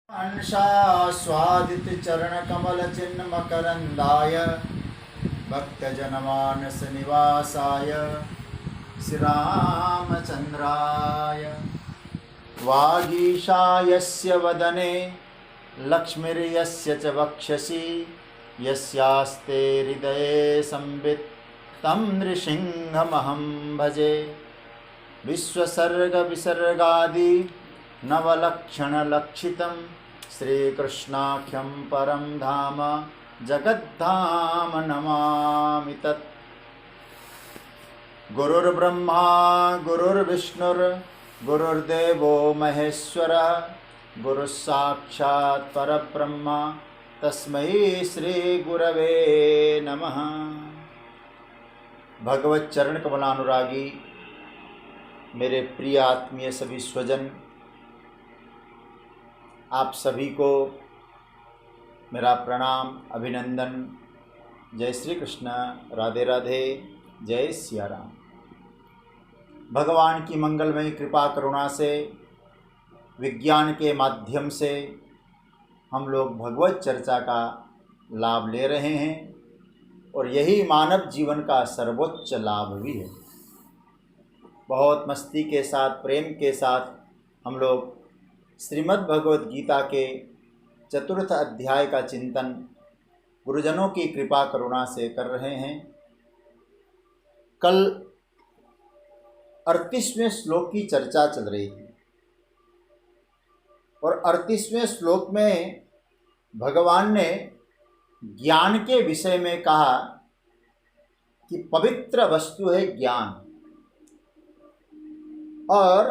अंशास्वादित चरण कमल चिन्ह मकरंदाय भक्तजनमानस निवासाय श्री रामचंद्राय वागीशायस्य वदने लक्ष्मीर्यस्य च वक्षसि यस्यास्ते हृदये संवित् तं नृसिंहमहं भजे। विश्वसर्ग विसर्गादि नवलक्षणलक्षितं श्रीकृष्णाख्यं परं धाम जगद्धाम नमामि तत्। गुरुर्ब्रह्मा गुरुर्विष्णुर् गुरुर्देवो महेश्वरः गुरुस्साक्षात् परब्रह्म तस्मै श्री गुरवे नमः। भगवत चरण कमलानुरागी मेरे प्रिय आत्मीय सभी स्वजन, आप सभी को मेरा प्रणाम अभिनंदन। जय श्री कृष्ण, राधे राधे, जय सिया राम। भगवान की मंगलमयी कृपा करुणा से विज्ञान के माध्यम से हम लोग भगवत चर्चा का लाभ ले रहे हैं और यही मानव जीवन का सर्वोच्च लाभ भी है। बहुत मस्ती के साथ, प्रेम के साथ हम लोग श्रीमद् भगवत गीता के चतुर्थ अध्याय का चिंतन गुरुजनों की कृपा करुणा से कर रहे हैं। कल 38वें श्लोक की चर्चा चल रही थी और 38वें श्लोक में भगवान ने ज्ञान के विषय में कहा कि पवित्र वस्तु है ज्ञान, और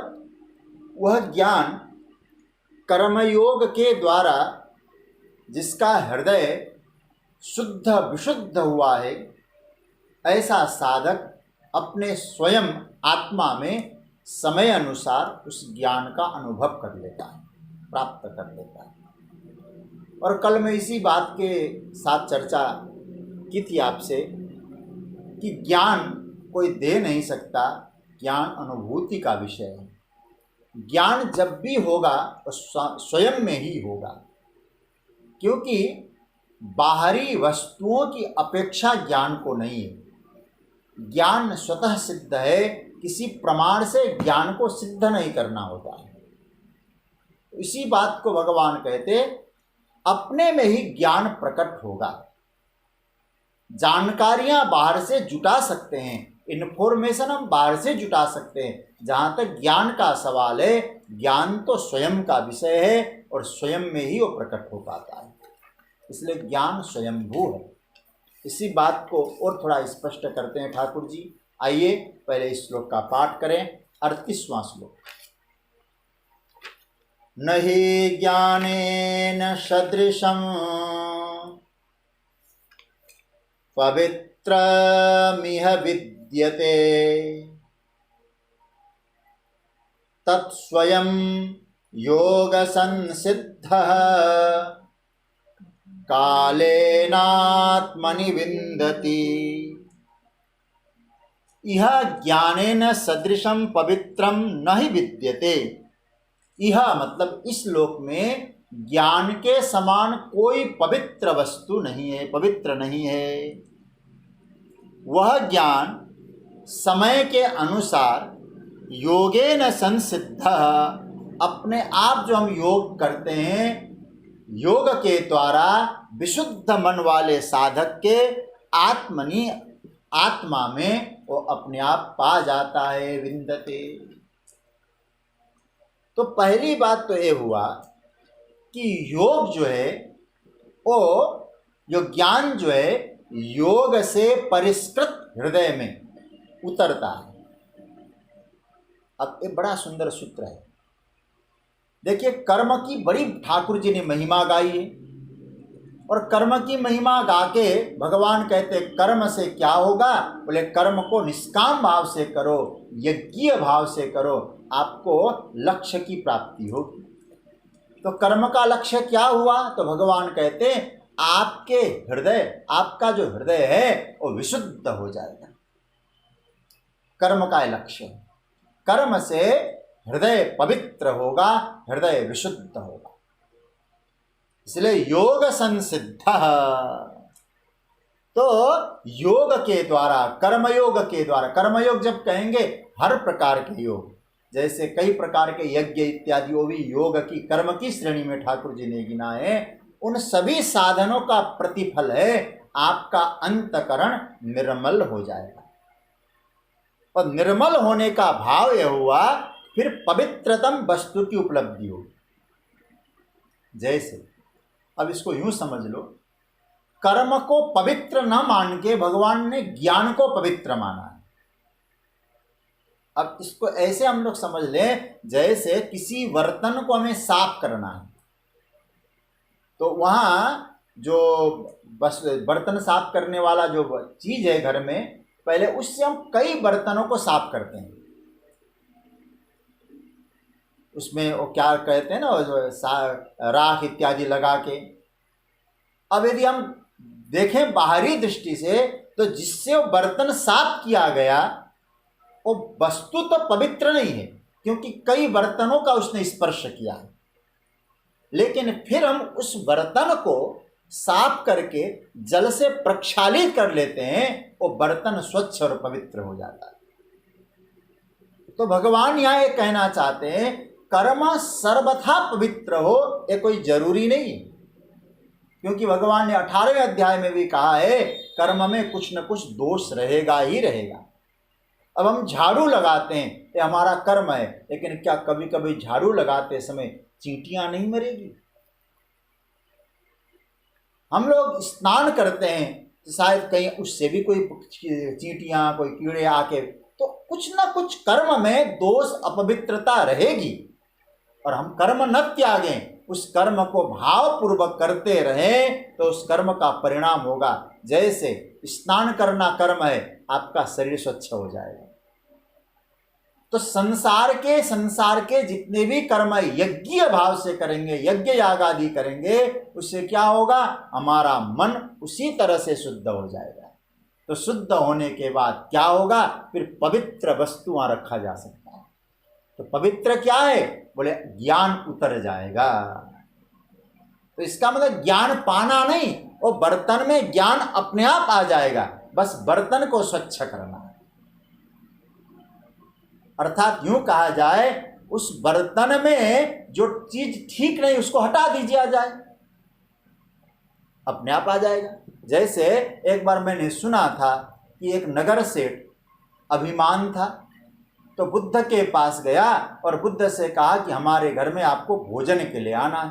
वह ज्ञान कर्मयोग के द्वारा जिसका हृदय शुद्ध विशुद्ध हुआ है, ऐसा साधक अपने स्वयं आत्मा में समय अनुसार उस ज्ञान का अनुभव कर लेता है, प्राप्त कर लेता है। और कल मैं इसी बात के साथ चर्चा की थी आपसे कि ज्ञान कोई दे नहीं सकता, ज्ञान अनुभूति का विषय है। ज्ञान जब भी होगा तो स्वयं में ही होगा, क्योंकि बाहरी वस्तुओं की अपेक्षा ज्ञान को नहीं है। ज्ञान स्वतः सिद्ध है, किसी प्रमाण से ज्ञान को सिद्ध नहीं करना होता है। इसी बात को भगवान कहते अपने में ही ज्ञान प्रकट होगा। जानकारियां बाहर से जुटा सकते हैं, इन्फॉर्मेशन हम बाहर से जुटा सकते हैं। जहाँ तक ज्ञान का सवाल है, ज्ञान तो स्वयं का विषय है और स्वयं में ही वो प्रकट हो पाता है। इसलिए ज्ञान स्वयंभू है। इसी बात को और थोड़ा स्पष्ट करते हैं ठाकुर जी। आइए पहले इस श्लोक का पाठ करें। 38वां श्लोक। नहि ज्ञानेन सदृशं पवित्रमिह विद्यते तत्स्वयं योग संसिद्धः कालेनात्मनि विन्दति। इह ज्ञानेन सदृशं पवित्रं नहि विद्यते। यह मतलब इस लोक में ज्ञान के समान कोई पवित्र वस्तु नहीं है, पवित्र नहीं है। वह ज्ञान समय के अनुसार योगेन संसिद्ध, अपने आप जो हम योग करते हैं, योग के द्वारा विशुद्ध मन वाले साधक के आत्मनि, आत्मा में वो अपने आप पा जाता है, विन्दते। तो पहली बात तो ये हुआ कि योग जो है वो, जो ज्ञान जो है योग से परिष्कृत हृदय में उतरता है। अब ये बड़ा सुंदर सूत्र है। देखिए, कर्म की बड़ी ठाकुर जी ने महिमा गाई है, और कर्म की महिमा गा के भगवान कहते कर्म से क्या होगा? बोले कर्म को निष्काम भाव से करो, यज्ञीय भाव से करो, आपको लक्ष्य की प्राप्ति होगी। तो कर्म का लक्ष्य क्या हुआ? तो भगवान कहते आपके हृदय, आपका जो हृदय है वो विशुद्ध हो जाएगा। कर्म का लक्ष्य, कर्म से हृदय पवित्र होगा, हृदय विशुद्ध होगा। इसलिए योग संसिद्ध, तो योग के द्वारा, कर्मयोग के द्वारा, कर्मयोग जब कहेंगे हर प्रकार के योग, जैसे कई प्रकार के यज्ञ इत्यादि वो भी योग की, कर्म की श्रेणी में ठाकुर जी ने गिना है। उन सभी साधनों का प्रतिफल है आपका अंतकरण निर्मल हो जाएगा। और निर्मल होने का भाव यह हुआ फिर पवित्रतम वस्तु की उपलब्धि होगी। जैसे अब इसको यूं समझ लो, कर्म को पवित्र न मान के भगवान ने ज्ञान को पवित्र माना है। अब इसको ऐसे हम लोग समझ लें, जैसे किसी बर्तन को हमें साफ करना है, तो वहां जो बस बर्तन साफ करने वाला जो चीज है घर में, पहले उससे हम कई बर्तनों को साफ करते हैं। उसमें वो क्या कहते हैं ना, राख इत्यादि लगा के। अब यदि हम देखें बाहरी दृष्टि से, तो जिससे वो बर्तन साफ किया गया वो वस्तु तो पवित्र नहीं है, क्योंकि कई बर्तनों का उसने स्पर्श किया है। लेकिन फिर हम उस बर्तन को साफ करके जल से प्रक्षालित कर लेते हैं, वो बर्तन स्वच्छ और पवित्र हो जाता है। तो भगवान यहाँ ये कहना चाहते हैं, कर्म सर्वथा पवित्र हो ये कोई जरूरी नहीं है, क्योंकि भगवान ने 18वें अध्याय में भी कहा है कर्म में कुछ न कुछ दोष रहेगा ही रहेगा। अब हम झाड़ू लगाते हैं, ये हमारा कर्म है, लेकिन क्या कभी कभी झाड़ू लगाते समय चींटियां नहीं मरेगी? हम लोग स्नान करते हैं, शायद कहीं उससे भी कोई चींटियां, कोई कीड़े आके, तो कुछ ना कुछ कर्म में दोष अपवित्रता रहेगी। और हम कर्म न त्यागें, उस कर्म को भावपूर्वक करते रहें, तो उस कर्म का परिणाम होगा। जैसे स्नान करना कर्म है, आपका शरीर स्वच्छ हो जाएगा। तो संसार के जितने भी कर्म यज्ञीय भाव से करेंगे, यज्ञ याग आदि करेंगे, उससे क्या होगा, हमारा मन उसी तरह से शुद्ध हो जाएगा। तो शुद्ध होने के बाद क्या होगा, फिर पवित्र वस्तु वहां रखा जा सकता है। तो पवित्र क्या है, बोले ज्ञान उतर जाएगा। तो इसका मतलब ज्ञान पाना नहीं, वो बर्तन में ज्ञान अपने आप आ जाएगा, बस बर्तन को स्वच्छ करना है। अर्थात यूं कहा जाए, उस बर्तन में जो चीज ठीक नहीं उसको हटा दीजिए, आ जाए, अपने आप आ जाएगा। जैसे एक बार मैंने सुना था कि एक नगर सेठ अभिमान था, तो बुद्ध के पास गया और बुद्ध से कहा कि हमारे घर में आपको भोजन के लिए आना है,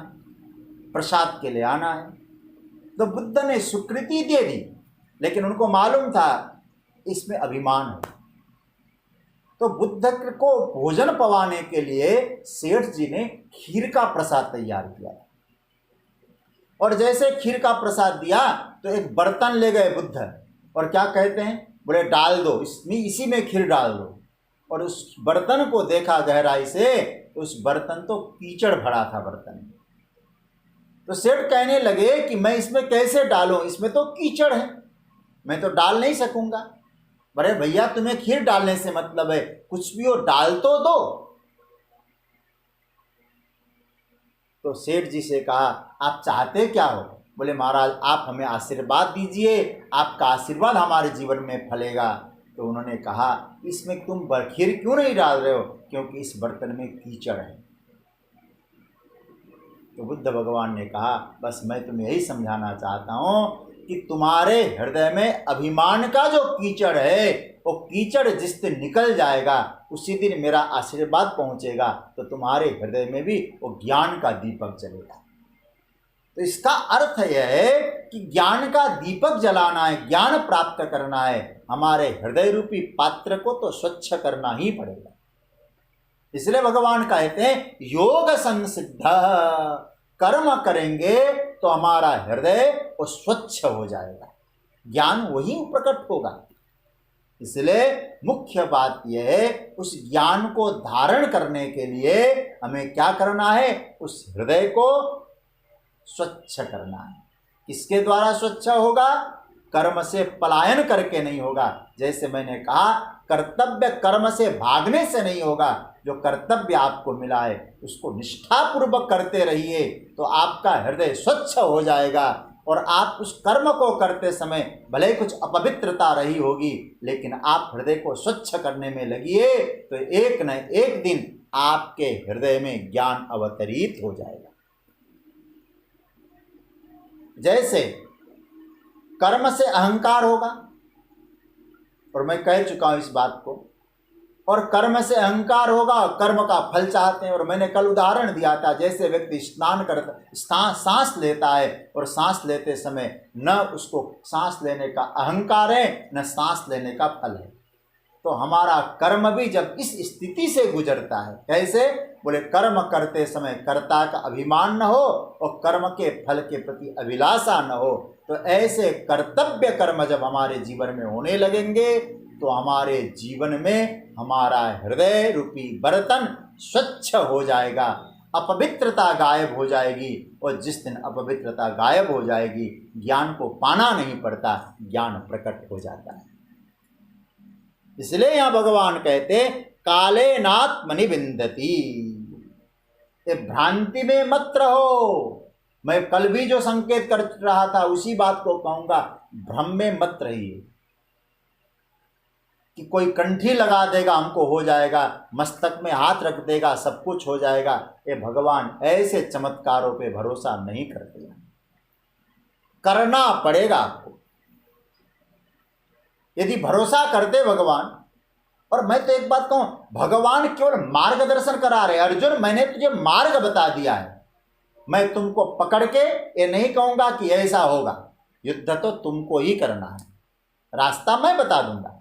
प्रसाद के लिए आना है। तो बुद्ध ने स्वीकृति दे दी, लेकिन उनको मालूम था इसमें अभिमान है। तो बुद्ध को भोजन पवाने के लिए सेठ जी ने खीर का प्रसाद तैयार किया, और जैसे खीर का प्रसाद दिया तो एक बर्तन ले गए बुद्ध, और क्या कहते हैं, बोले डाल दो इसमें, इसी में खीर डाल दो। और उस बर्तन को देखा गहराई से, उस बर्तन तो कीचड़ भरा था बर्तन। तो सेठ कहने लगे कि मैं इसमें कैसे डालूं, इसमें तो कीचड़ है, मैं तो डाल नहीं सकूंगा। अरे भैया, तुम्हें खीर डालने से मतलब है, कुछ भी हो डाल तो दो। तो सेठ जी से कहा, आप चाहते क्या हो? बोले महाराज, आप हमें आशीर्वाद दीजिए, आपका आशीर्वाद हमारे जीवन में फलेगा। तो उन्होंने कहा, इसमें तुम खीर क्यों नहीं डाल रहे हो? क्योंकि इस बर्तन में कीचड़ है। तो बुद्ध भगवान ने कहा, बस मैं तुम्हें यही समझाना चाहता हूँ कि तुम्हारे हृदय में अभिमान का जो कीचड़ है, वो कीचड़ जिस दिन निकल जाएगा, उसी दिन मेरा आशीर्वाद पहुँचेगा, तो तुम्हारे हृदय में भी वो ज्ञान का दीपक जलेगा। तो इसका अर्थ यह है कि ज्ञान का दीपक जलाना है, ज्ञान प्राप्त करना है, हमारे हृदय रूपी पात्र को तो स्वच्छ करना ही पड़ेगा। इसलिए भगवान कहते हैं, योग संसिद्ध, कर्म करेंगे तो हमारा हृदय वो स्वच्छ हो जाएगा, ज्ञान वही प्रकट होगा। इसलिए मुख्य बात यह है, उस ज्ञान को धारण करने के लिए हमें क्या करना है, उस हृदय को स्वच्छ करना है। किसके द्वारा स्वच्छ होगा? कर्म से पलायन करके नहीं होगा। जैसे मैंने कहा, कर्तव्य कर्म से भागने से नहीं होगा। जो कर्तव्य आपको मिला है उसको निष्ठापूर्वक करते रहिए, तो आपका हृदय स्वच्छ हो जाएगा। और आप उस कर्म को करते समय भले ही कुछ अपवित्रता रही होगी, लेकिन आप हृदय को स्वच्छ करने में लगिए, तो एक न एक दिन आपके हृदय में ज्ञान अवतरित हो जाएगा। जैसे कर्म से अहंकार होगा, और मैं कह चुका हूं इस बात को, और कर्म से अहंकार होगा, कर्म का फल चाहते हैं। और मैंने कल उदाहरण दिया था, जैसे व्यक्ति स्नान करता, सांस लेता है, और सांस लेते समय न उसको सांस लेने का अहंकार है, न सांस लेने का फल है। तो हमारा कर्म भी जब इस स्थिति से गुजरता है, कैसे? बोले कर्म करते समय कर्ता का अभिमान न हो और कर्म के फल के प्रति अभिलाषा न हो। तो ऐसे कर्तव्य कर्म जब हमारे जीवन में होने लगेंगे, तो हमारे जीवन में हमारा हृदय रूपी बर्तन स्वच्छ हो जाएगा, अपवित्रता गायब हो जाएगी। और जिस दिन अपवित्रता गायब हो जाएगी, ज्ञान को पाना नहीं पड़ता, ज्ञान प्रकट हो जाता है। इसलिए यहां भगवान कहते काले नात्मनि विन्दति, ये भ्रांति में मत रहो। मैं कल भी जो संकेत कर रहा था उसी बात को कहूंगा, भ्रम में मत रहिए कि कोई कंठी लगा देगा हमको हो जाएगा, मस्तक में हाथ रख देगा सब कुछ हो जाएगा। ये भगवान ऐसे चमत्कारों पे भरोसा नहीं करते, करना पड़ेगा आपको। यदि भरोसा करते भगवान, और मैं तो एक बात कहूं, भगवान केवल मार्गदर्शन करा रहे। अर्जुन, मैंने तुझे मार्ग बता दिया है, मैं तुमको पकड़ के ये नहीं कहूंगा कि ऐसा होगा। युद्ध तो तुमको ही करना है, रास्ता मैं बता दूंगा,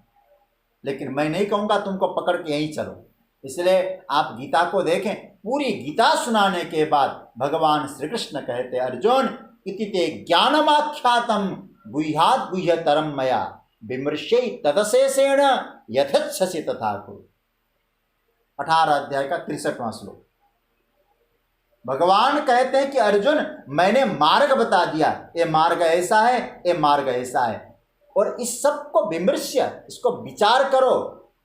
लेकिन मैं नहीं कहूंगा तुमको पकड़ के यहीं चलो। इसलिए आप गीता को देखें, पूरी गीता सुनाने के बाद भगवान श्री कृष्ण कहते अर्जुन इति ते ज्ञानमाख्यातम गुह्यात् गुह्यतरम मया विमृश्यै तदशेषेण यथेच्छसि तथा कुरु। 18 अध्याय का 63वां श्लोक। भगवान कहते हैं कि अर्जुन, मैंने मार्ग बता दिया, ये मार्ग ऐसा है, ये मार्ग ऐसा है, और इस सब को विमृश्य, इसको विचार करो,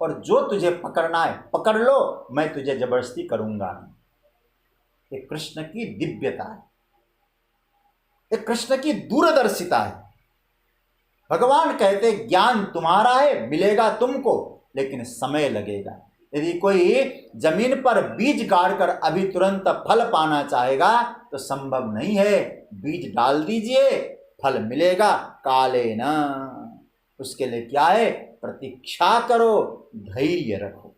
और जो तुझे पकड़ना है पकड़ लो, मैं तुझे जबरदस्ती करूंगा नहीं। ये कृष्ण की दिव्यता है, ये कृष्ण की दूरदर्शिता है। भगवान कहते ज्ञान तुम्हारा है, मिलेगा तुमको, लेकिन समय लगेगा। यदि कोई जमीन पर बीज गाड़कर अभी तुरंत फल पाना चाहेगा तो संभव नहीं है। बीज डाल दीजिए, फल मिलेगा कालेन। उसके लिए क्या है? प्रतीक्षा करो, धैर्य रखो।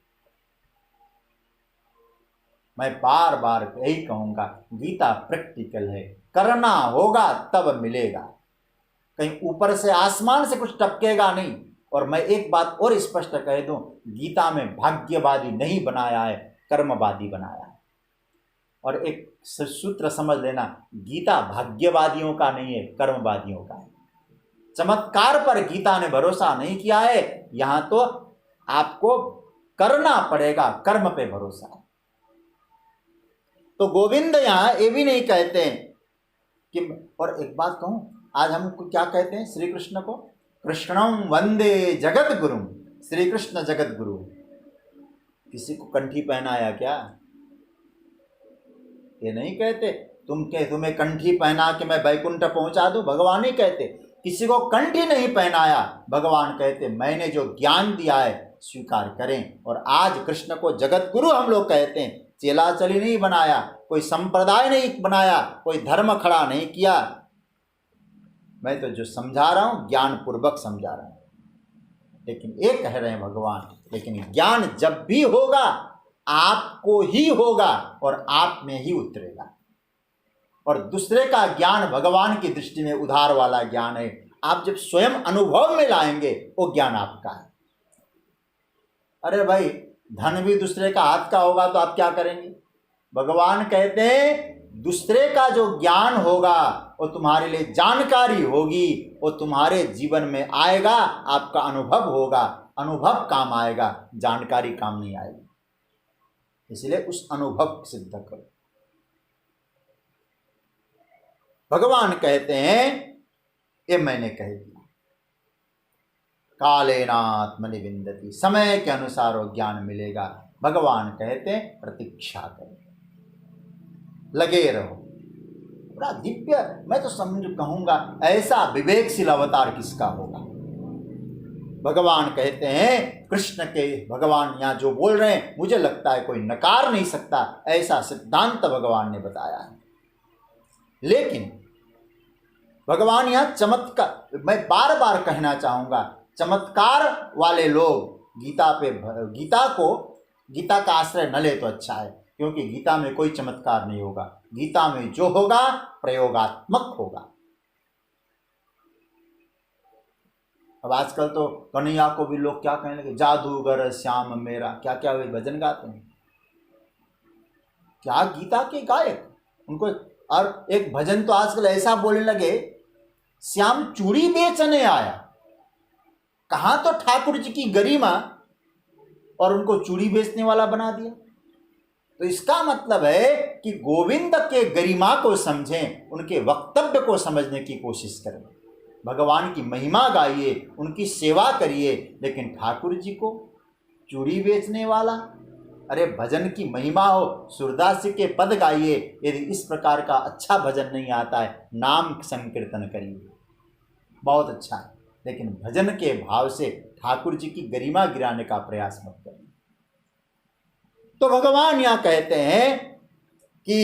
मैं बार बार यही कहूंगा, गीता प्रैक्टिकल है, करना होगा तब मिलेगा। कहीं ऊपर से आसमान से कुछ टपकेगा नहीं। और मैं एक बात और स्पष्ट कह दूं, गीता में भाग्यवादी नहीं बनाया है, कर्मवादी बनाया है। और एक सूत्र समझ लेना, गीता भाग्यवादियों का नहीं है, कर्मवादियों का है। चमत्कार पर गीता ने भरोसा नहीं किया है, यहां तो आपको करना पड़ेगा, कर्म पे भरोसा है। तो गोविंद यहां ये भी नहीं कहते कि, और एक बात कहूं, आज हम क्या कहते हैं श्री कृष्ण को? कृष्णं वंदे जगत गुरु। श्री कृष्ण जगत गुरु। किसी को कंठी पहनाया क्या? ये नहीं कहते तुम्हें कंठी पहना के मैं वैकुंठ पहुंचा दूं, भगवान नहीं कहते। किसी को कंठी नहीं पहनाया, भगवान कहते मैंने जो ज्ञान दिया है स्वीकार करें। और आज कृष्ण को जगत गुरु हम लोग कहते हैं। चेला चली नहीं बनाया, कोई संप्रदाय नहीं बनाया, कोई धर्म खड़ा नहीं किया। मैं तो जो समझा रहा हूं ज्ञान पूर्वक समझा रहा हूं। लेकिन ये कह रहे हैं भगवान, लेकिन ज्ञान जब भी होगा आपको ही होगा और आप में ही उतरेगा। और दूसरे का ज्ञान भगवान की दृष्टि में उधार वाला ज्ञान है। आप जब स्वयं अनुभव में लाएंगे वो ज्ञान आपका है। अरे भाई, धन भी दूसरे का हाथ का होगा तो आप क्या करेंगे? भगवान कहते हैं दूसरे का जो ज्ञान होगा वो तुम्हारे लिए जानकारी होगी, वो तुम्हारे जीवन में आएगा, आपका अनुभव होगा। अनुभव काम आएगा, जानकारी काम नहीं आएगी। इसलिए उस अनुभव सिद्ध करो। भगवान कहते हैं ये मैंने कह दिया, कालेनात्मनि विन्दति, समय के अनुसार वो ज्ञान मिलेगा। भगवान कहते हैं प्रतीक्षा करो, लगे रहो। बड़ा दिव्य, मैं तो समझ कहूँगा ऐसा विवेकशील अवतार किसका होगा। भगवान कहते हैं कृष्ण के, भगवान यहाँ जो बोल रहे हैं मुझे लगता है कोई नकार नहीं सकता, ऐसा सिद्धांत भगवान ने बताया है। लेकिन भगवान यहाँ चमत्कार, मैं बार बार कहना चाहूँगा, चमत्कार वाले लोग गीता का आश्रय न ले तो अच्छा है, क्योंकि गीता में कोई चमत्कार नहीं होगा। गीता में जो होगा प्रयोगात्मक होगा। अब आजकल तो कन्हैया को भी लोग क्या कहने लगे, जादूगर श्याम मेरा, क्या क्या वे भजन गाते हैं, क्या गीता के गायक उनको। और एक भजन तो आजकल ऐसा बोलने लगे, श्याम चूड़ी बेचने आया। कहाँ तो ठाकुर जी की गरिमा, और उनको चूड़ी बेचने वाला बना दिया। तो इसका मतलब है कि गोविंद के गरिमा को समझें, उनके वक्तव्य को समझने की कोशिश करें, भगवान की महिमा गाइए, उनकी सेवा करिए। लेकिन ठाकुर जी को चूड़ी बेचने वाला, अरे भजन की महिमा हो, सूरदास जी के पद गाइए। यदि इस प्रकार का अच्छा भजन नहीं आता है, नाम संकीर्तन करिए, बहुत अच्छा है, लेकिन भजन के भाव से ठाकुर जी की गरिमा गिराने का प्रयास मत करिए। तो भगवान यहाँ कहते हैं कि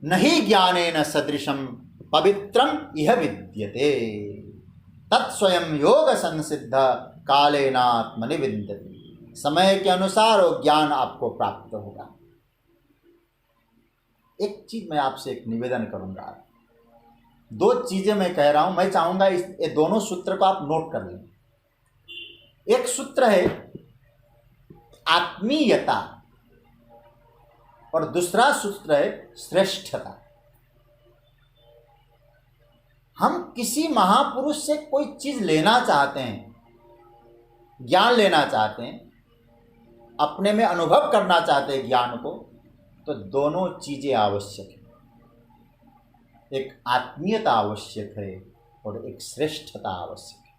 नहीं ज्ञानेन सदृशम पवित्रम इह विद्यते तत्स्वयं योग संसिद्ध कालेनात्मनि विन्दति। समय के अनुसार वो ज्ञान आपको प्राप्त होगा। एक चीज मैं आपसे एक निवेदन करूंगा, दो चीजें मैं कह रहा हूं, मैं चाहूंगा ये दोनों सूत्र को आप नोट कर लें। एक सूत्र है आत्मीयता और दूसरा सूत्र है श्रेष्ठता। हम किसी महापुरुष से कोई चीज लेना चाहते हैं, ज्ञान लेना चाहते हैं, अपने में अनुभव करना चाहते हैं ज्ञान को, तो दोनों चीजें आवश्यक है। एक आत्मीयता आवश्यक है और एक श्रेष्ठता आवश्यक है।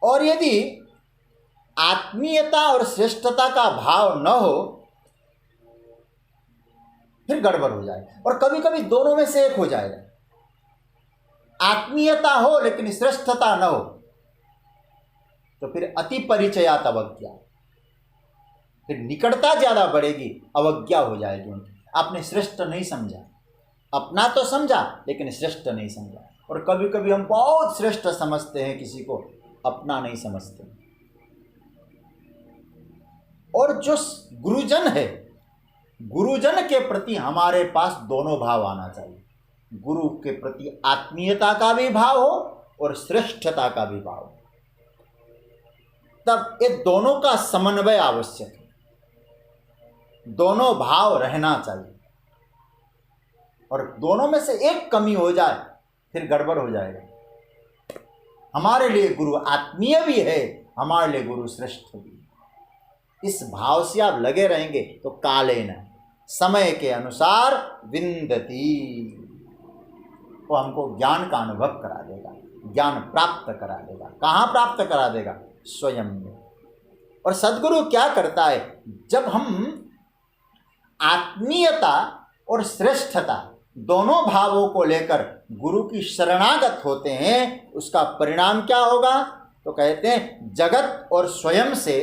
और यदि आत्मीयता और श्रेष्ठता का भाव न हो फिर गड़बड़ हो जाए, और कभी कभी दोनों में से एक हो जाएगा। आत्मीयता हो लेकिन श्रेष्ठता न हो तो फिर अति परिचयात अवज्ञा, फिर निकटता ज्यादा बढ़ेगी, अवज्ञा हो जाएगी उनकी। आपने श्रेष्ठ नहीं समझा, अपना तो समझा लेकिन श्रेष्ठ नहीं समझा। और कभी कभी हम बहुत श्रेष्ठ समझते हैं किसी को, अपना नहीं समझते। और जो गुरुजन है, गुरुजन के प्रति हमारे पास दोनों भाव आना चाहिए। गुरु के प्रति आत्मीयता का भी भाव हो और श्रेष्ठता का भी भाव हो, तब ये दोनों का समन्वय आवश्यक है। दोनों भाव रहना चाहिए, और दोनों में से एक कमी हो जाए फिर गड़बड़ हो जाएगा। हमारे लिए गुरु आत्मीय भी है, हमारे लिए गुरु श्रेष्ठ भी है। इस भाव से आप लगे रहेंगे तो कालेन, समय के अनुसार विन्दति, वो हमको ज्ञान का अनुभव करा देगा, ज्ञान प्राप्त करा देगा। कहाँ प्राप्त करा देगा? स्वयं में। और सद्गुरु क्या करता है, जब हम आत्मीयता और श्रेष्ठता दोनों भावों को लेकर गुरु की शरणागत होते हैं, उसका परिणाम क्या होगा? तो कहते हैं जगत और स्वयं से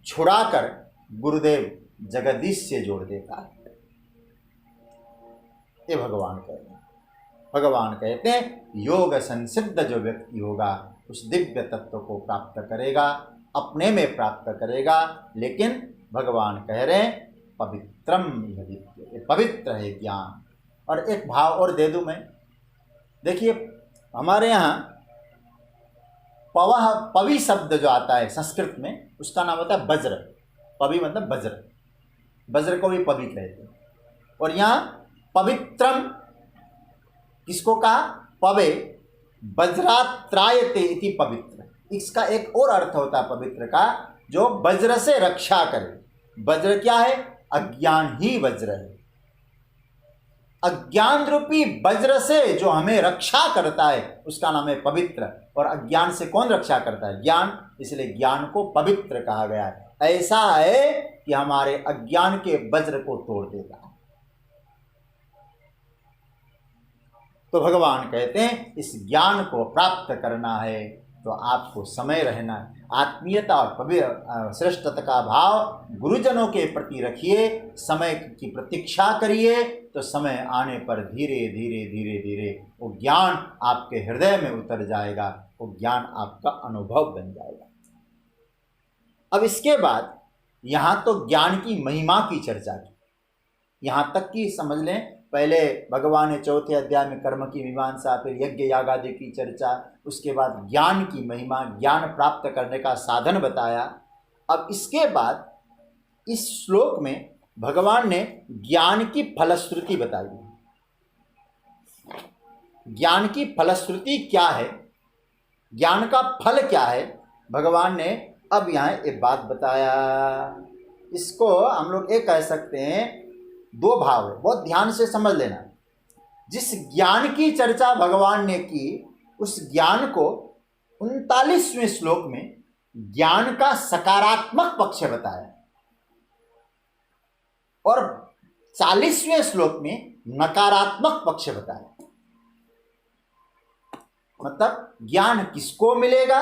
छुड़ाकर गुरुदेव जगदीश से जोड़ देता है। ये भगवान कहते हैं। भगवान कहते हैं योग संसिद्ध जो व्यक्ति होगा उस दिव्य तत्व को प्राप्त करेगा, अपने में प्राप्त करेगा। लेकिन भगवान कह रहे हैं पवित्रम यह विद्यते, पवित्र है ज्ञान। और एक भाव और दे दूं मैं, देखिए हमारे यहाँ पवह, पवि शब्द जो आता है संस्कृत में, उसका नाम होता है वज्र। पवि मतलब वज्र, वज्र को भी पवि कहते हैं। और यहाँ पवित्रम किसको कहा? पवे वज्रात्रायते इति पवित्र। इसका एक और अर्थ होता है पवित्र का, जो वज्र से रक्षा करे। वज्र क्या है? अज्ञान ही वज्र है। अज्ञान रूपी वज्र से जो हमें रक्षा करता है उसका नाम है पवित्र। और अज्ञान से कौन रक्षा करता है? ज्ञान। इसलिए ज्ञान को पवित्र कहा गया है। ऐसा है कि हमारे अज्ञान के वज्र को तोड़ देता है। तो भगवान कहते हैं इस ज्ञान को प्राप्त करना है तो आपको समय रहना है। आत्मीयता और श्रेष्ठता का भाव गुरुजनों के प्रति रखिए, समय की प्रतीक्षा करिए, तो समय आने पर धीरे धीरे धीरे धीरे वो ज्ञान आपके हृदय में उतर जाएगा, वो ज्ञान आपका अनुभव बन जाएगा। अब इसके बाद यहाँ तो ज्ञान की महिमा की चर्चा की, यहाँ तक कि समझ लें पहले भगवान ने चौथे अध्याय में कर्म की मीमांसा, फिर यज्ञ याग आदि की चर्चा, उसके बाद ज्ञान की महिमा, ज्ञान प्राप्त करने का साधन बताया। अब इसके बाद इस श्लोक में भगवान ने ज्ञान की फलश्रुति बताई। ज्ञान की फलश्रुति क्या है, ज्ञान का फल क्या है, भगवान ने अब यहाँ एक बात बताया। इसको हम लोग ये कह सकते हैं, दो भाव है, बहुत ध्यान से समझ लेना। जिस ज्ञान की चर्चा भगवान ने की उस ज्ञान को 39वें श्लोक में ज्ञान का सकारात्मक पक्ष बताया और 40वें श्लोक में नकारात्मक पक्ष बताया। मतलब ज्ञान किसको मिलेगा,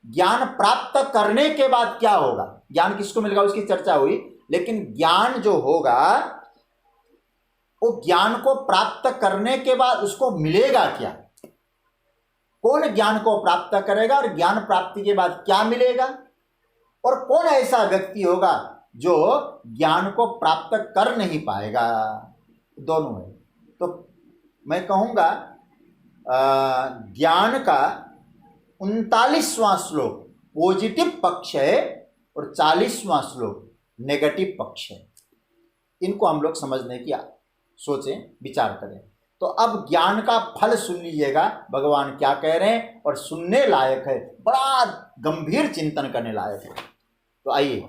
ज्ञान प्राप्त करने के बाद क्या होगा, ज्ञान किसको मिलेगा उसकी चर्चा हुई, लेकिन ज्ञान जो होगा वो ज्ञान को प्राप्त करने के बाद उसको मिलेगा क्या, कौन ज्ञान को प्राप्त करेगा और ज्ञान प्राप्ति के बाद क्या मिलेगा, और कौन ऐसा व्यक्ति होगा जो ज्ञान को प्राप्त कर नहीं पाएगा। दोनों है। तो मैं कहूँगा ज्ञान का 39वां श्लोक पॉजिटिव पक्ष है और 40वां श्लोक नेगेटिव पक्ष है। इनको हम लोग समझने की सोचें, विचार करें। तो अब ज्ञान का फल सुन लीजिएगा, भगवान क्या कह रहे हैं, और सुनने लायक है, बड़ा गंभीर चिंतन करने लायक है। तो आइए,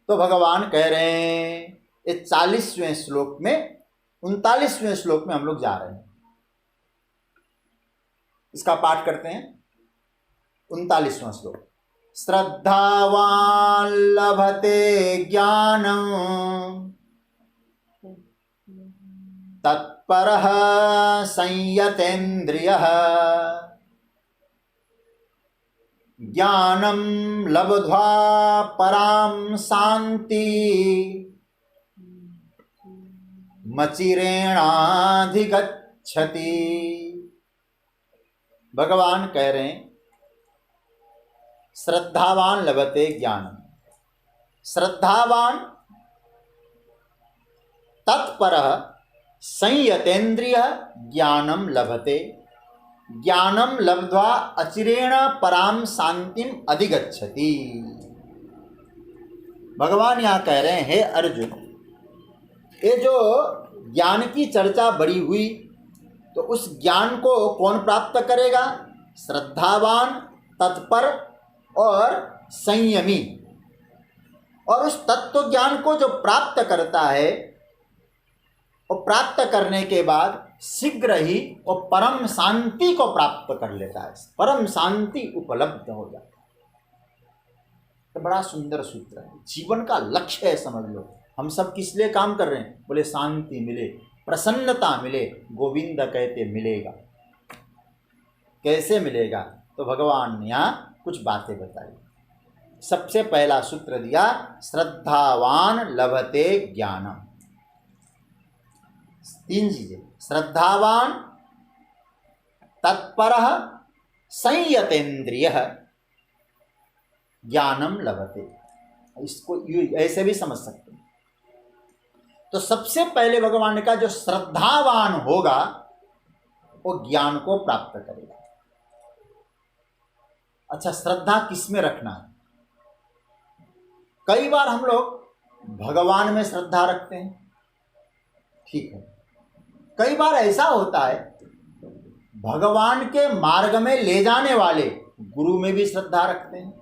तो भगवान कह रहे हैं इस 40वें श्लोक में, 39वें श्लोक में हम लोग जा रहे हैं। इसका पाठ करते हैं। 39वां श्लोक। श्रद्धावान् लभते ज्ञानं तत्परः संयतेन्द्रियः ज्ञानं लब्ध्वा परां शान्ति मचिरेणाधिगच्छति। भगवान कह रहे हैं श्रद्धावान लभते ज्ञानम, श्रद्धावान तत्परः संयतेन्द्रिय ज्ञानम लभते, ज्ञानम लब्ध्वा अचिरेण पराम शांतिम अधिगच्छति। भगवान यहाँ कह रहे हैं, हे अर्जुन, ये जो ज्ञान की चर्चा बड़ी हुई, तो उस ज्ञान को कौन प्राप्त करेगा? श्रद्धावान, तत्पर और संयमी। और उस तत्व ज्ञान को जो प्राप्त करता है, और प्राप्त करने के बाद शीघ्र ही वो परम शांति को प्राप्त कर लेता है, परम शांति उपलब्ध हो जाता है। तो बड़ा सुंदर सूत्र है, जीवन का लक्ष्य है, समझ लो। हम सब किस लिए काम कर रहे हैं? बोले शांति मिले, प्रसन्नता मिले। गोविंद कहते मिलेगा। कैसे मिलेगा? तो भगवान ने यहाँ कुछ बातें बताई। सबसे पहला सूत्र दिया, श्रद्धावान लभते ज्ञानम। 3 चीजें, श्रद्धावान, तत्परः, संयतेन्द्रियः ज्ञानम लभते। इसको ऐसे भी समझ सकते हैं। तो सबसे पहले भगवान ने कहा जो श्रद्धावान होगा वो ज्ञान को प्राप्त करेगा। अच्छा, श्रद्धा किसमें रखना है? कई बार हम लोग भगवान में श्रद्धा रखते हैं, ठीक है। कई बार ऐसा होता है भगवान के मार्ग में ले जाने वाले गुरु में भी श्रद्धा रखते हैं।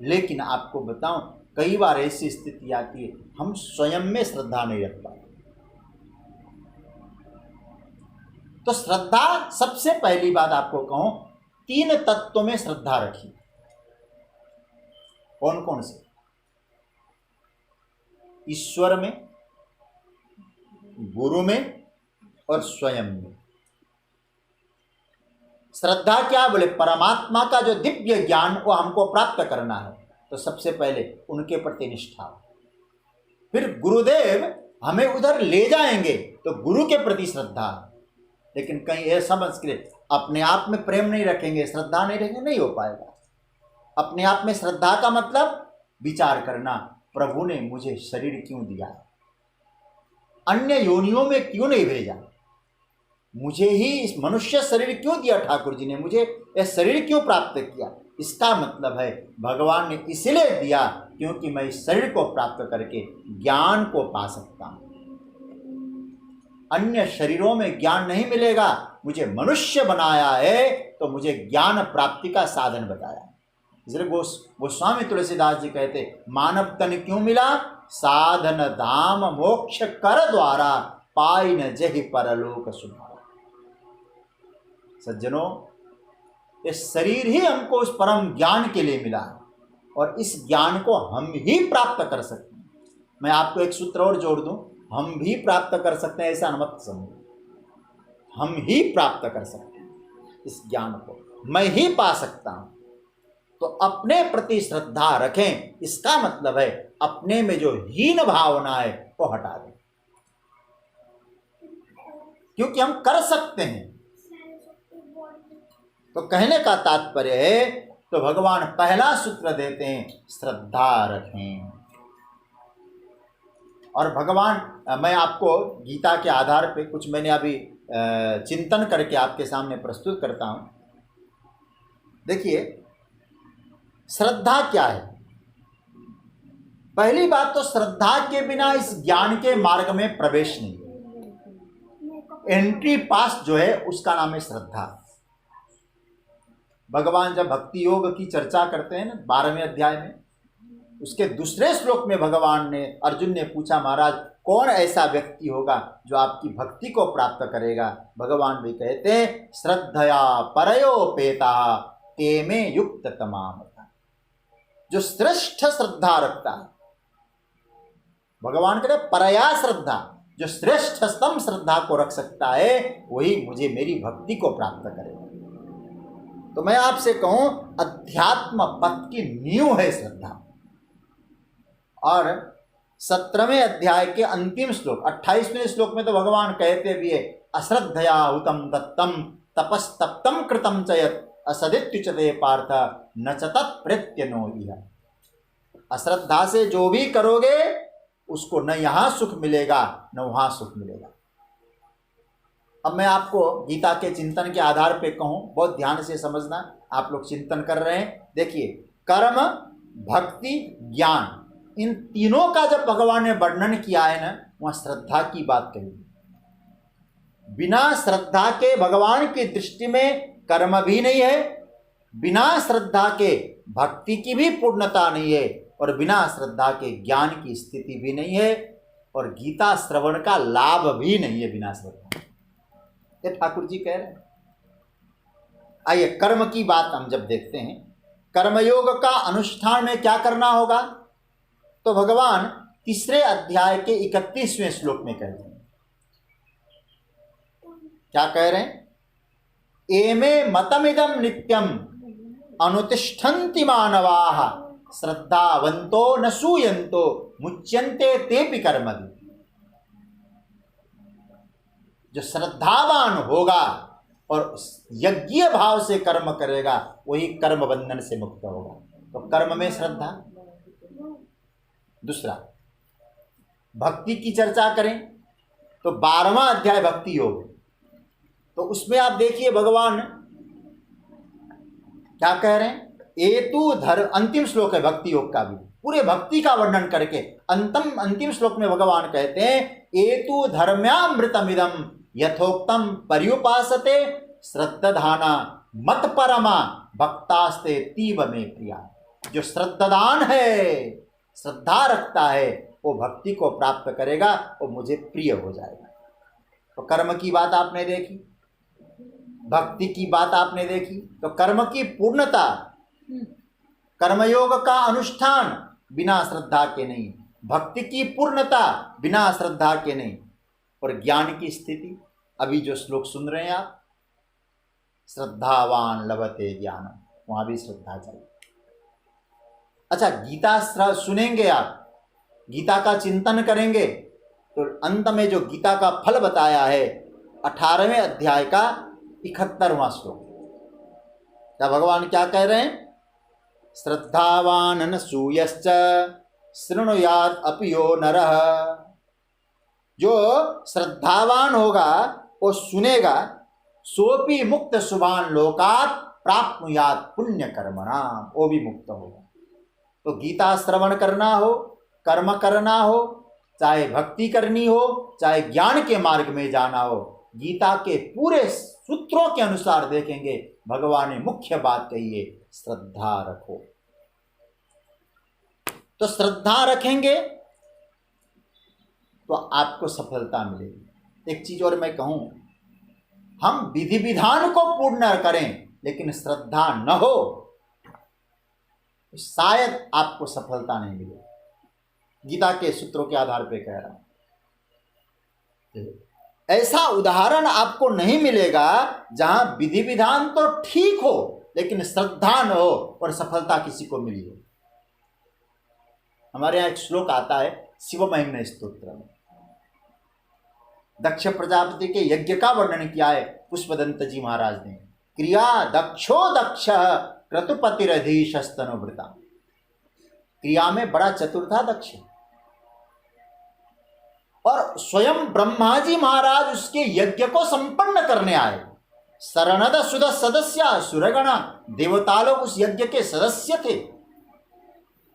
लेकिन आपको बताऊं, कई बार ऐसी स्थिति आती है हम स्वयं में श्रद्धा नहीं रख पाते। तो श्रद्धा, सबसे पहली बात आपको कहूं, 3 तत्वों में श्रद्धा रखिए। कौन कौन से? ईश्वर में, गुरु में और स्वयं में। श्रद्धा क्या बोले? परमात्मा का जो दिव्य ज्ञान वो हमको प्राप्त करना है, तो सबसे पहले उनके प्रति निष्ठा। फिर गुरुदेव हमें उधर ले जाएंगे तो गुरु के प्रति श्रद्धा। लेकिन कहीं यह समझ के अपने आप में प्रेम नहीं रखेंगे, श्रद्धा नहीं रखेंगे, नहीं हो पाएगा। अपने आप में श्रद्धा का मतलब विचार करना, प्रभु ने मुझे शरीर क्यों दिया, अन्य योनियों में क्यों नहीं भेजा, मुझे ही इस मनुष्य शरीर क्यों दिया, ठाकुर जी ने मुझे यह शरीर क्यों प्राप्त किया। इसका मतलब है भगवान ने इसलिए दिया क्योंकि मैं इस शरीर को प्राप्त करके ज्ञान को पा सकता हूं। अन्य शरीरों में ज्ञान नहीं मिलेगा, मुझे मनुष्य बनाया है तो मुझे ज्ञान प्राप्ति का साधन बताया। इसलिए गोस्वामी तुलसीदास जी कहते, मानव तन क्यों मिला, साधन धाम मोक्ष कर द्वारा, पाई न जहि परलोक सुधारा। सज्जनों, इस शरीर ही हमको उस परम ज्ञान के लिए मिला है और इस ज्ञान को हम ही प्राप्त कर सकते हैं। मैं आपको एक सूत्र और जोड़ दूं, हम भी प्राप्त कर सकते हैं ऐसा मत समझो, हम ही प्राप्त कर सकते हैं इस ज्ञान को, मैं ही पा सकता हूं। तो अपने प्रति श्रद्धा रखें, इसका मतलब है अपने में जो हीन भावना है वो हटा दें, क्योंकि हम कर सकते हैं। तो कहने का तात्पर्य है, तो भगवान पहला सूत्र देते हैं, श्रद्धा रखें। और भगवान, मैं आपको गीता के आधार पे कुछ मैंने अभी चिंतन करके आपके सामने प्रस्तुत करता हूं। देखिए, श्रद्धा क्या है? पहली बात तो श्रद्धा के बिना इस ज्ञान के मार्ग में प्रवेश नहीं है। एंट्री पास जो है उसका नाम है श्रद्धा। भगवान जब भक्ति योग की चर्चा करते हैं ना 12वें अध्याय में, उसके दूसरे श्लोक में भगवान ने, अर्जुन ने पूछा, महाराज कौन ऐसा व्यक्ति होगा जो आपकी भक्ति को प्राप्त करेगा? भगवान भी कहते हैं, श्रद्धया परयोपेता ते में युक्त तमाम, जो श्रेष्ठ श्रद्धा रखता है। भगवान कहते परया श्रद्धा, जो श्रेष्ठतम श्रद्धा को रख सकता है वही मुझे मेरी भक्ति को प्राप्त करेगा। तो मैं आपसे कहूं, अध्यात्म पथ की नींव है श्रद्धा। और 17वें अध्याय के अंतिम श्लोक 28वें श्लोक में तो भगवान कहते भी है, अश्रद्धया हुतम दत्तम तपस्तप्तम कृतम चयत असदित्युच्यते पार्थ न च तत्प्रत्यनो इह। अश्रद्धा से जो भी करोगे उसको न यहाँ सुख मिलेगा न वहाँ सुख मिलेगा। अब मैं आपको गीता के चिंतन के आधार पे कहूँ, बहुत ध्यान से समझना, आप लोग चिंतन कर रहे हैं। देखिए, कर्म, भक्ति, ज्ञान, इन तीनों का जब भगवान ने वर्णन किया है ना, वहाँ श्रद्धा की बात कही। बिना श्रद्धा के भगवान की दृष्टि में कर्म भी नहीं है, बिना श्रद्धा के भक्ति की भी पूर्णता नहीं है, और बिना श्रद्धा के ज्ञान की स्थिति भी नहीं है, और गीता श्रवण का लाभ भी नहीं है बिना श्रद्धा। ये ठाकुर जी कह रहे हैं। आइए कर्म की बात हम जब देखते हैं, कर्मयोग का अनुष्ठान में क्या करना होगा, तो भगवान 3 अध्याय के 31वें श्लोक में कहते हैं, क्या कह रहे हैं? एमे मतमिदं नित्यम अनुतिष्ठन्ति मानवाः श्रद्धावन्तो न सूयन्तो मुच्यन्ते तेपि कर्मभिः। जो श्रद्धावान होगा और यज्ञ भाव से कर्म करेगा वही कर्म बंधन से मुक्त होगा। तो कर्म में श्रद्धा। दूसरा, भक्ति की चर्चा करें तो 12वां अध्याय भक्ति योग, तो उसमें आप देखिए भगवान क्या कह रहे हैं? एतु धर्म, अंतिम श्लोक है भक्ति योग का भी, पूरे भक्ति का वर्णन करके अंतिम श्लोक में भगवान कहते हैं, एतु धर्म्यामृतमिदं यथोक्तम पर्युपासते श्रद्धाना मत परमा भक्तास्ते तीव में प्रिया। जो श्रद्धादान है, श्रद्धा रखता है वो भक्ति को प्राप्त करेगा और मुझे प्रिय हो जाएगा। तो कर्म की बात आपने देखी, भक्ति की बात आपने देखी, तो कर्म की पूर्णता, कर्मयोग का अनुष्ठान बिना श्रद्धा के नहीं, भक्ति की पूर्णता बिना श्रद्धा के नहीं। और ज्ञान की स्थिति, अभी जो श्लोक सुन रहे हैं आप, श्रद्धावान लभते ज्ञानम, वहां भी श्रद्धा चाहिए। अच्छा, गीता सुनेंगे आप, गीता का चिंतन करेंगे तो अंत में जो गीता का फल बताया है 18वें अध्याय का 71वां श्लोक, क्या भगवान क्या कह रहे हैं? श्रद्धावान अनसूयश्च शृणुयात् अपि यो नरः। जो श्रद्धावान होगा वो सुनेगा, सोपि मुक्त शुभान लोकात् प्राप्नुयात् पुण्य कर्मणा, वो भी मुक्त होगा। तो गीता श्रवण करना हो, कर्म करना हो, चाहे भक्ति करनी हो, चाहे ज्ञान के मार्ग में जाना हो, गीता के पूरे सूत्रों के अनुसार देखेंगे भगवान ने मुख्य बात कही है, श्रद्धा रखो। तो श्रद्धा रखेंगे तो आपको सफलता मिलेगी। एक चीज और मैं कहूं, हम विधि विधान को पूर्ण करें लेकिन श्रद्धा न हो तो शायद आपको सफलता नहीं मिलेगी। गीता के सूत्रों के आधार पर कह रहा हूं। ऐसा उदाहरण आपको नहीं मिलेगा जहां विधि विधान तो ठीक हो लेकिन श्रद्धा न हो और सफलता किसी को मिली हो। हमारे यहां एक श्लोक आता है शिव महिम्न स्तोत्र में, दक्ष प्रजापति के यज्ञ का वर्णन किया है पुष्पदंत जी महाराज ने। क्रिया दक्षो दक्ष क्रतुपतिरधीशस्तनुवृता, क्रिया में बड़ा चतुर था दक्ष, और स्वयं ब्रह्मा जी महाराज उसके यज्ञ को संपन्न करने आए। शरणद सुद सदस्य सुरगण, देवता लोग उस यज्ञ के सदस्य थे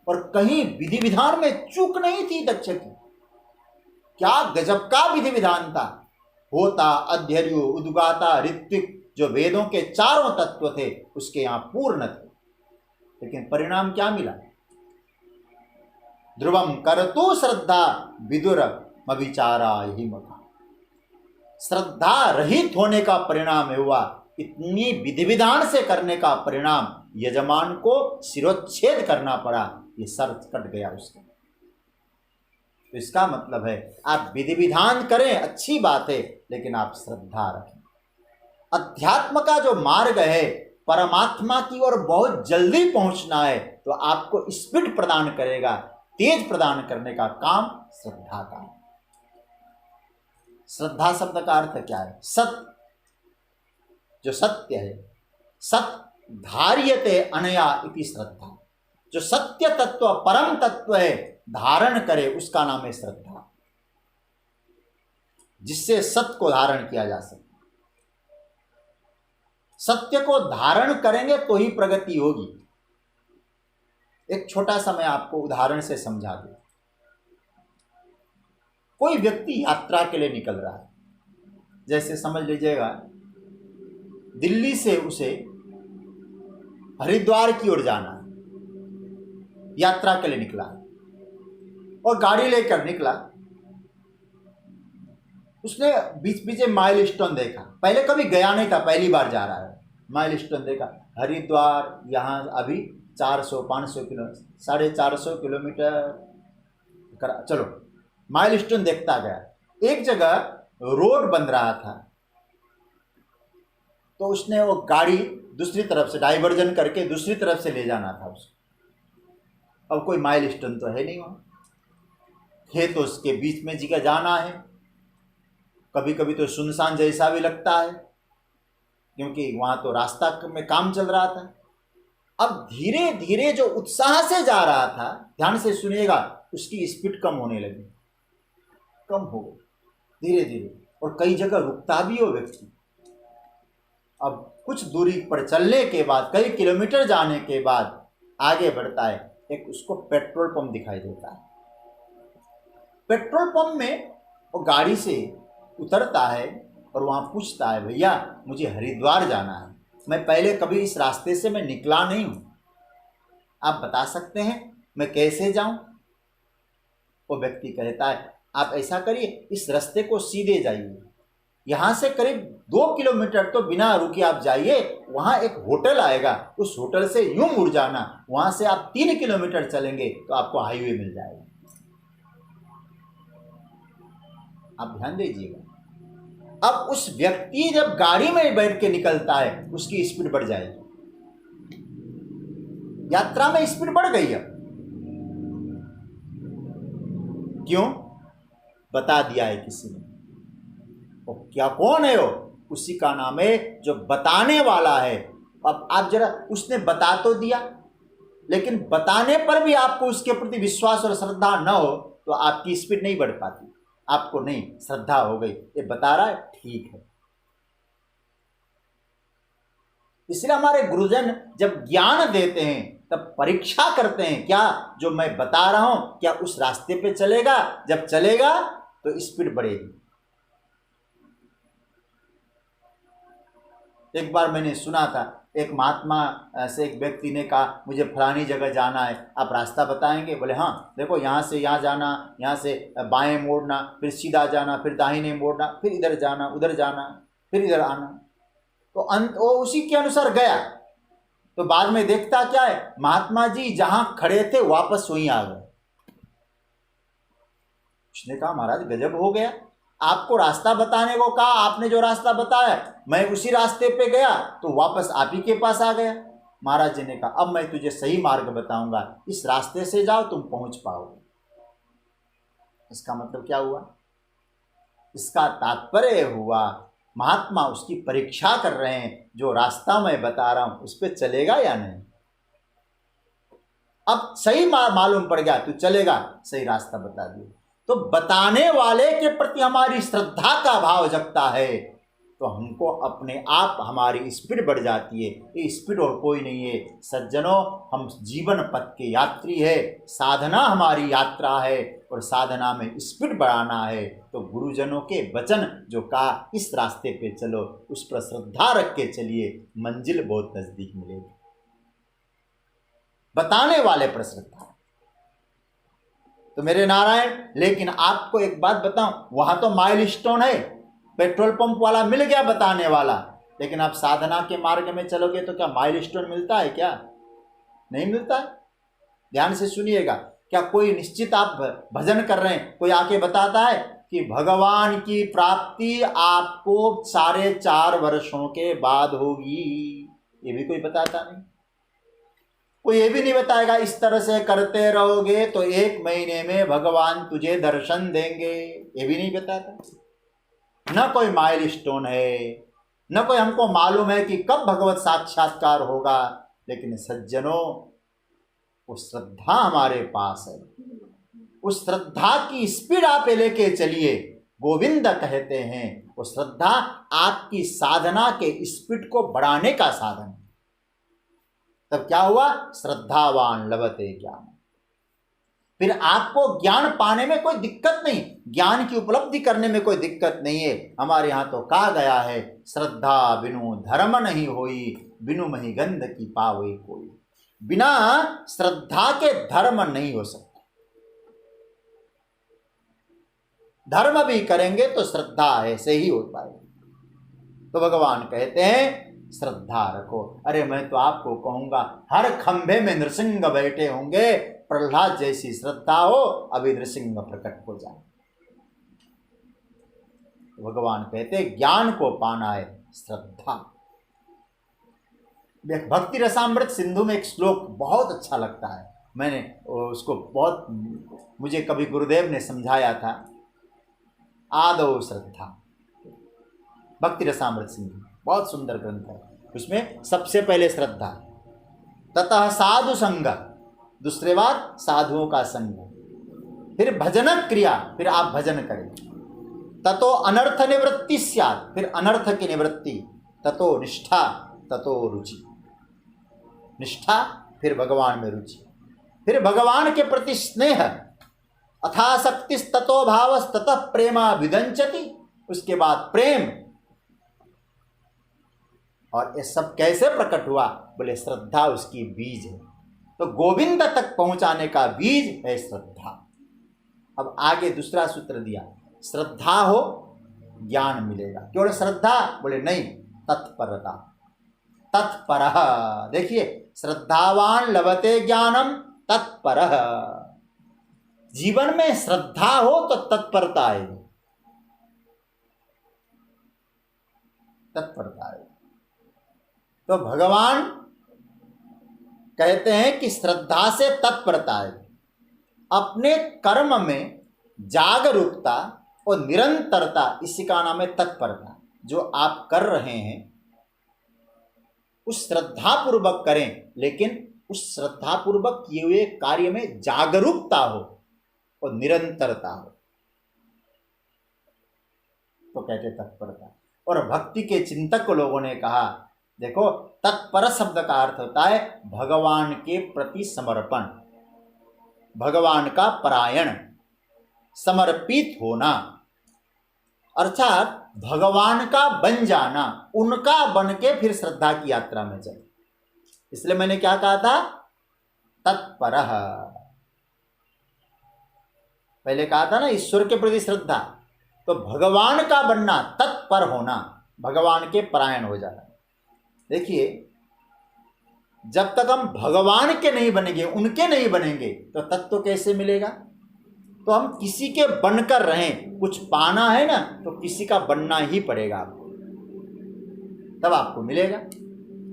और कहीं विधि विधान में चूक नहीं थी दक्ष की। क्या गजब का विधि विधान था। होता, अध्यर्यु, उद्गाता, ऋत्विक, जो वेदों के चारों तत्व थे उसके यहां पूर्ण थे। लेकिन परिणाम क्या मिला? ध्रुवम करतु श्रद्धा विदुर अभिचारा ही मका। श्रद्धा रहित होने का परिणाम हुआ, इतनी विधि विधान से करने का परिणाम यजमान को शिरोच्छेद करना पड़ा, ये शर्त कट गया उसका। तो इसका मतलब है आप विधि विधान करें अच्छी बात है लेकिन आप श्रद्धा रखें। अध्यात्म का जो मार्ग है, परमात्मा की ओर बहुत जल्दी पहुंचना है तो आपको स्पीड प्रदान करेगा, तेज प्रदान करने का काम श्रद्धा का है। श्रद्धा शब्द का अर्थ क्या है? सत्य, जो सत्य है, सत धार्यते अनया इति श्रद्धा। जो सत्य तत्व, परम तत्व है, धारण करे उसका नाम है श्रद्धा, जिससे सत्य को धारण किया जा सके। सत्य को धारण करेंगे तो ही प्रगति होगी। एक छोटा सा मैं आपको उदाहरण से समझा दूं। कोई व्यक्ति यात्रा के लिए निकल रहा है, जैसे समझ लीजिएगा दिल्ली से उसे हरिद्वार की ओर जाना है, यात्रा के लिए निकला है और गाड़ी लेकर निकला। उसने बीच बीच में माइलस्टोन देखा, पहले कभी गया नहीं था, पहली बार जा रहा है। माइलस्टोन देखा, हरिद्वार यहाँ अभी 400-500 किलोमीटर, 450 किलोमीटर, चलो माइलस्टोन देखता गया। एक जगह रोड बन रहा था तो उसने वो गाड़ी दूसरी तरफ से डाइवर्जन करके दूसरी तरफ से ले जाना था उसको। अब कोई माइलस्टोन तो है नहीं वहाँ, खेत तो उसके बीच में जगह जाना है। कभी कभी तो सुनसान जैसा भी लगता है क्योंकि वहाँ तो रास्ता में काम चल रहा था। अब धीरे धीरे जो उत्साह से जा रहा था, ध्यान से सुनिएगा, उसकी स्पीड कम होने लगी, कम हो गई धीरे धीरे, और कई जगह रुकता भी हो व्यक्ति। अब कुछ दूरी पर चलने के बाद, कई किलोमीटर जाने के बाद आगे बढ़ता है, एक उसको पेट्रोल पंप दिखाई देता है। पेट्रोल पंप में वो गाड़ी से उतरता है और वहाँ पूछता है, भैया मुझे हरिद्वार जाना है, मैं पहले कभी इस रास्ते से मैं निकला नहीं हूँ, आप बता सकते हैं मैं कैसे जाऊँ? वो व्यक्ति कहता है आप ऐसा करिए, इस रास्ते को सीधे जाइए, यहाँ से करीब 2 किलोमीटर तो बिना रुके आप जाइए, वहाँ एक होटल आएगा, उस होटल से यूं मुड़ जाना, वहाँ से आप 3 किलोमीटर चलेंगे तो आपको हाईवे मिल जाएगा। आप ध्यान दीजिएगा। अब उस व्यक्ति जब गाड़ी में बैठ के निकलता है, उसकी स्पीड बढ़ जाएगी, यात्रा में स्पीड बढ़ गई। अब क्यों? बता दिया है किसी ने। वो क्या, कौन है वो? उसी का नाम है जो बताने वाला है। अब आप जरा, उसने बता तो दिया, लेकिन बताने पर भी आपको उसके प्रति विश्वास और श्रद्धा न हो तो आपकी स्पीड नहीं बढ़ पाती। आपको नहीं, श्रद्धा हो गई, ये बता रहा है ठीक है। इसलिए हमारे गुरुजन जब ज्ञान देते हैं तब परीक्षा करते हैं, क्या जो मैं बता रहा हूं क्या उस रास्ते पे चलेगा? जब चलेगा तो स्पीड बढ़ेगी। एक बार मैंने सुना था, एक महात्मा से एक व्यक्ति ने कहा मुझे फलानी जगह जाना है, आप रास्ता बताएंगे? बोले हाँ, देखो यहाँ से यहाँ जाना, यहाँ से बाएं मोड़ना, फिर सीधा जाना, फिर दाहिने मोड़ना, फिर इधर जाना, उधर जाना, फिर इधर आना। तो वो उसी के अनुसार गया। तो बाद में देखता क्या है, महात्मा जी जहां खड़े थे वापस वहीं आ गए। उसने कहा महाराज गजब हो गया, आपको रास्ता बताने को कहा, आपने जो रास्ता बताया मैं उसी रास्ते पे गया तो वापस आप ही के पास आ गया। महाराज जी ने कहा अब मैं तुझे सही मार्ग बताऊंगा, इस रास्ते से जाओ तुम पहुंच पाओगे। इसका मतलब क्या हुआ? इसका तात्पर्य हुआ महात्मा उसकी परीक्षा कर रहे हैं, जो रास्ता मैं बता रहा हूं उस पर चलेगा या नहीं। अब सही मालूम पड़ गया, तू चलेगा, सही रास्ता बता दिया। तो बताने वाले के प्रति हमारी श्रद्धा का भाव जगता है तो हमको अपने आप हमारी स्पीड बढ़ जाती है। ये स्पीड और कोई नहीं है सज्जनों, हम जीवन पथ के यात्री है, साधना हमारी यात्रा है और साधना में स्पीड बढ़ाना है। तो गुरुजनों के वचन जो कहा इस रास्ते पे चलो, उस पर श्रद्धा रख के चलिए, मंजिल बहुत नजदीक मिलेगी। बताने वाले पर श्रद्धा। तो मेरे नारायण, लेकिन आपको एक बात बताऊं, वहां तो माइलस्टोन है, पेट्रोल पंप वाला मिल गया बताने वाला, लेकिन आप साधना के मार्ग में चलोगे तो क्या माइलस्टोन मिलता है? क्या नहीं मिलता है? ध्यान से सुनिएगा। क्या कोई निश्चित आप भजन कर रहे हैं, कोई आके बताता है कि भगवान की प्राप्ति आपको 4.5 वर्षों के बाद होगी? ये भी कोई बताता नहीं। कोई ये भी नहीं बताएगा इस तरह से करते रहोगे तो 1 महीने में भगवान तुझे दर्शन देंगे। ये भी नहीं बताता। न कोई माइलस्टोन है, न कोई हमको मालूम है कि कब भगवत साक्षात्कार होगा। लेकिन सज्जनों, वो श्रद्धा हमारे पास है। उस श्रद्धा की स्पीड आप लेके चलिए। गोविंद कहते हैं वो श्रद्धा आपकी साधना के स्पीड को बढ़ाने का साधन। तब क्या हुआ? श्रद्धावान लभते ज्ञान। फिर आपको ज्ञान पाने में कोई दिक्कत नहीं, ज्ञान की उपलब्धि करने में कोई दिक्कत नहीं है। हमारे यहाँ तो कहा गया है, श्रद्धा बिनु धर्म नहीं होई, बिनु मही गंध की पावे कोई। बिना श्रद्धा के धर्म नहीं हो सकता। धर्म भी करेंगे तो श्रद्धा ऐसे ही हो पाएगी। तो भगवान कहते हैं श्रद्धा रखो। अरे मैं तो आपको कहूंगा, हर खंभे में नृसिंह बैठे होंगे, प्रहलाद जैसी श्रद्धा हो, अभी नृसिंह प्रकट हो जाए। भगवान कहते ज्ञान को पाना है श्रद्धा। भक्ति रसामृत सिंधु में एक श्लोक बहुत अच्छा लगता है, मैंने उसको बहुत, मुझे कभी गुरुदेव ने समझाया था। आदौ श्रद्धा, भक्ति रसामृत सिंधु बहुत सुंदर ग्रंथ है। उसमें सबसे पहले श्रद्धा, ततः साधु संग, दूसरे बार साधुओं का संग, फिर भजन क्रिया, फिर आप भजन करें, ततो अनर्थ निवृत्ति स्यात्, फिर अनर्थ की निवृत्ति, ततो निष्ठा, ततो रुचि, निष्ठा, फिर भगवान में रुचि, फिर भगवान के प्रति स्नेह, अथासक्तिस्ततो भावस्ततः प्रेमा विदंचति, उसके बाद प्रेम। और ये सब कैसे प्रकट हुआ? बोले श्रद्धा उसकी बीज है। तो गोविंद तक पहुंचाने का बीज है श्रद्धा। अब आगे दूसरा सूत्र दिया, श्रद्धा हो ज्ञान मिलेगा। केवल श्रद्धा? बोले नहीं, तत्परता। तत्परः, देखिए, श्रद्धावान लभते ज्ञानम तत्परः। जीवन में श्रद्धा हो तो तत्परता आएगी, तत्परता आएगी। तो भगवान कहते हैं कि श्रद्धा से तत्परता है। अपने कर्म में जागरूकता और निरंतरता, इसी का नाम है तत्परता। जो आप कर रहे हैं उस श्रद्धा पूर्वक करें, लेकिन उस श्रद्धा पूर्वक किए हुए कार्य में जागरूकता हो और निरंतरता हो, तो कहते तत्परता। और भक्ति के चिंतक लोगों ने कहा, देखो, तत्पर शब्द का अर्थ होता है भगवान के प्रति समर्पण, भगवान का परायण, समर्पित होना, अर्थात भगवान का बन जाना, उनका बन के फिर श्रद्धा की यात्रा में चले। इसलिए मैंने क्या कहा था, तत्परः। पहले कहा था ना ईश्वर के प्रति श्रद्धा, तो भगवान का बनना, तत्पर होना, भगवान के परायण हो जाना। देखिए, जब तक हम भगवान के नहीं बनेंगे, उनके नहीं बनेंगे, तो तत्व कैसे मिलेगा? तो हम किसी के बनकर रहें, कुछ पाना है ना, तो किसी का बनना ही पड़ेगा आपको, तब आपको मिलेगा।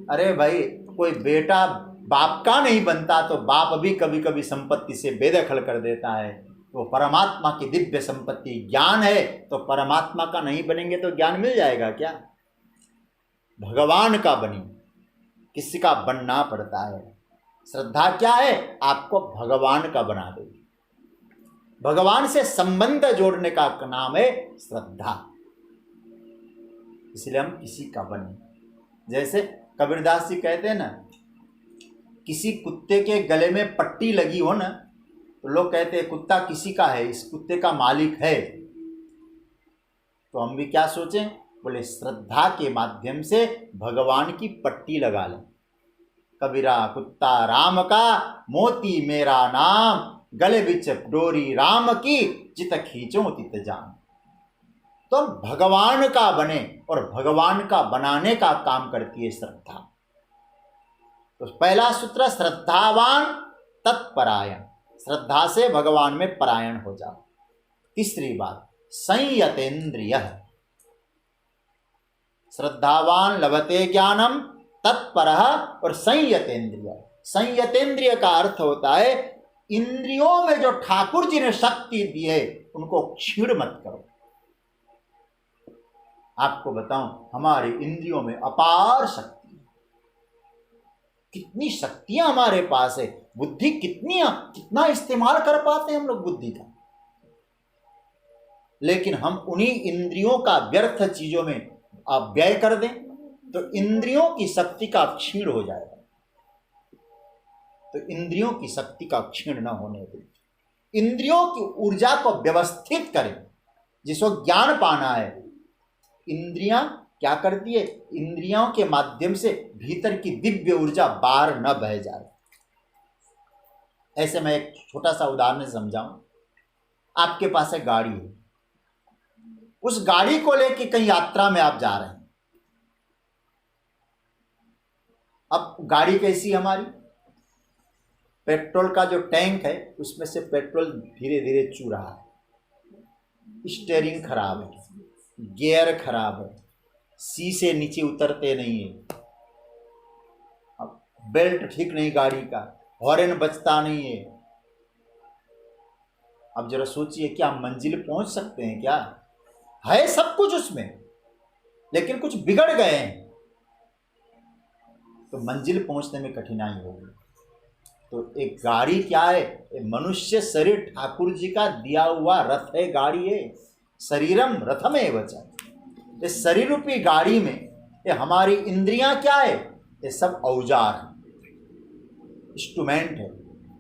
अरे भाई, कोई बेटा बाप का नहीं बनता तो बाप भी कभी कभी संपत्ति से बेदखल कर देता है। तो परमात्मा की दिव्य संपत्ति ज्ञान है, तो परमात्मा का नहीं बनेंगे तो ज्ञान मिल जाएगा क्या? भगवान का बनी, किसी का बनना पड़ता है। श्रद्धा क्या है? आपको भगवान का बना देगी। भगवान से संबंध जोड़ने का नाम है श्रद्धा। इसलिए हम किसी का बने। जैसे कबीरदास जी कहते हैं ना, किसी कुत्ते के गले में पट्टी लगी हो ना, तो लोग कहते हैं कुत्ता किसी का है, इस कुत्ते का मालिक है। तो हम भी क्या सोचें? बोले श्रद्धा के माध्यम से भगवान की पट्टी लगा लें। कबीरा कुत्ता राम का, मोती मेरा नाम, गले बिच डोरी राम की, जित खींचो तित जान। तो हम भगवान का बने, और भगवान का बनाने का काम करती है श्रद्धा। तो पहला सूत्र, श्रद्धावान तत्परायण, श्रद्धा से भगवान में परायण हो जाओ। तीसरी बात, संयतेन्द्रिय, श्रद्धावान लभते ज्ञानम तत्परः और संयतेन्द्रिय। संयतेन्द्रिय का अर्थ होता है इंद्रियों में जो ठाकुर जी ने शक्ति दी है उनको क्षीण मत करो। आपको बताऊं, हमारी इंद्रियों में अपार शक्ति है। कितनी शक्तियां हमारे पास है, बुद्धि कितना इस्तेमाल कर पाते हैं हम लोग बुद्धि का। लेकिन हम उन्हीं इंद्रियों का व्यर्थ चीजों में आप व्यय कर दें तो इंद्रियों की शक्ति का क्षीण हो जाएगा। तो इंद्रियों की शक्ति का क्षीण न होने दें, इंद्रियों की ऊर्जा को व्यवस्थित करें। जिसको ज्ञान पाना है, इंद्रियां क्या करती है? इंद्रियों के माध्यम से भीतर की दिव्य ऊर्जा बाहर न बह जाए। ऐसे मैं एक छोटा सा उदाहरण समझाऊं। आपके पास एक गाड़ी है, उस गाड़ी को लेके कहीं यात्रा में आप जा रहे हैं। अब गाड़ी कैसी है हमारी? पेट्रोल का जो टैंक है उसमें से पेट्रोल धीरे धीरे चू रहा है, स्टीयरिंग खराब है, गियर खराब है, शीशे नीचे उतरते नहीं है, अब बेल्ट ठीक नहीं गाड़ी का, हॉर्न बजता नहीं है। अब जरा सोचिए, क्या मंजिल पहुंच सकते हैं? क्या है सब कुछ उसमें, लेकिन कुछ बिगड़ गए हैं तो मंजिल पहुंचने में कठिनाई होगी। तो एक गाड़ी क्या है? मनुष्य शरीर ठाकुर जी का दिया हुआ रथ है, गाड़ी है। शरीरम रथमेव च। इस शरीर रूपी गाड़ी में ये हमारी इंद्रियां क्या है? ये सब औजार है, इंस्ट्रूमेंट है।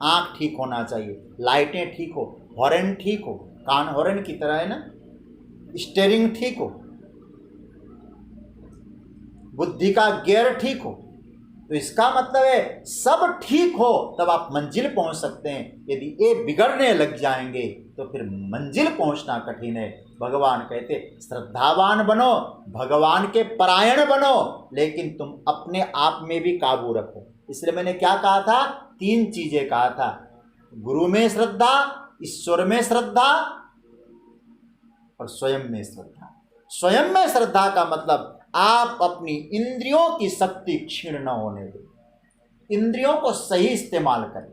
आँख ठीक होना चाहिए, लाइटें ठीक हो, हॉर्न ठीक हो, कान हॉर्न की तरह है ना, स्टीयरिंग ठीक हो, बुद्धि का गियर ठीक हो, तो इसका मतलब है सब ठीक हो तब आप मंजिल पहुंच सकते हैं। यदि ये बिगड़ने लग जाएंगे तो फिर मंजिल पहुंचना कठिन है। भगवान कहते श्रद्धावान बनो, भगवान के परायण बनो, लेकिन तुम अपने आप में भी काबू रखो। इसलिए मैंने क्या कहा था, 3 चीजें कहा था, गुरु में श्रद्धा, ईश्वर में श्रद्धा और स्वयं में श्रद्धा। स्वयं में श्रद्धा का मतलब आप अपनी इंद्रियों की शक्ति क्षीण न होने दें, इंद्रियों को सही इस्तेमाल करें।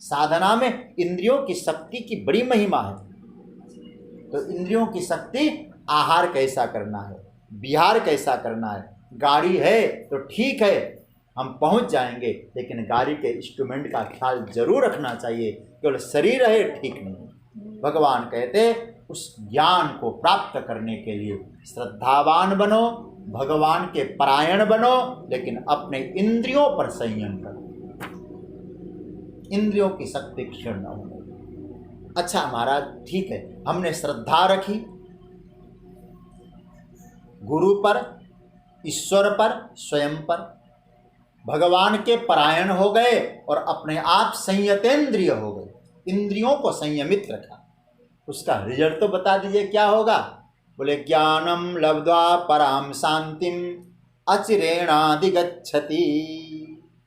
साधना में इंद्रियों की शक्ति की बड़ी महिमा है। तो इंद्रियों की शक्ति, आहार कैसा करना है, विहार कैसा करना है। गाड़ी है तो ठीक है, हम पहुंच जाएंगे, लेकिन गाड़ी के इंस्ट्रूमेंट का ख्याल जरूर रखना चाहिए। केवल शरीर है ठीक नहीं। भगवान कहते उस ज्ञान को प्राप्त करने के लिए श्रद्धावान बनो, भगवान के परायण बनो, लेकिन अपने इंद्रियों पर संयम करो, इंद्रियों की शक्ति क्षीण न हो। अच्छा महाराज ठीक है, हमने श्रद्धा रखी गुरु पर, ईश्वर पर, स्वयं पर, भगवान के परायण हो गए और अपने आप संयतेंद्रिय हो गए, इंद्रियों को संयमित रखा। उसका रिजल्ट तो बता दीजिए क्या होगा। बोले ज्ञानम लब्ध्वा पराम शांतिम अचिरेणाधिगच्छति।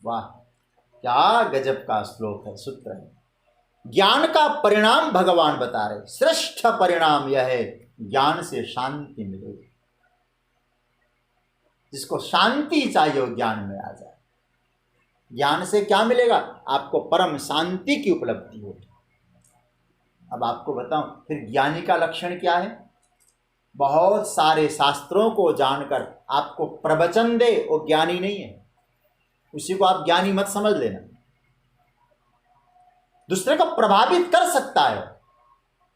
वाह, क्या गजब का श्लोक है, सूत्र है। ज्ञान का परिणाम भगवान बता रहे, श्रेष्ठ परिणाम यह है ज्ञान से शांति मिलेगी। जिसको शांति चाहिए वो ज्ञान में आ जाए। ज्ञान से क्या मिलेगा, आपको परम शांति की उपलब्धि होगी। अब आपको बताऊं फिर ज्ञानी का लक्षण क्या है। बहुत सारे शास्त्रों को जानकर आपको प्रवचन दे वो ज्ञानी नहीं है, उसी को आप ज्ञानी मत समझ लेना। दूसरे को प्रभावित कर सकता है।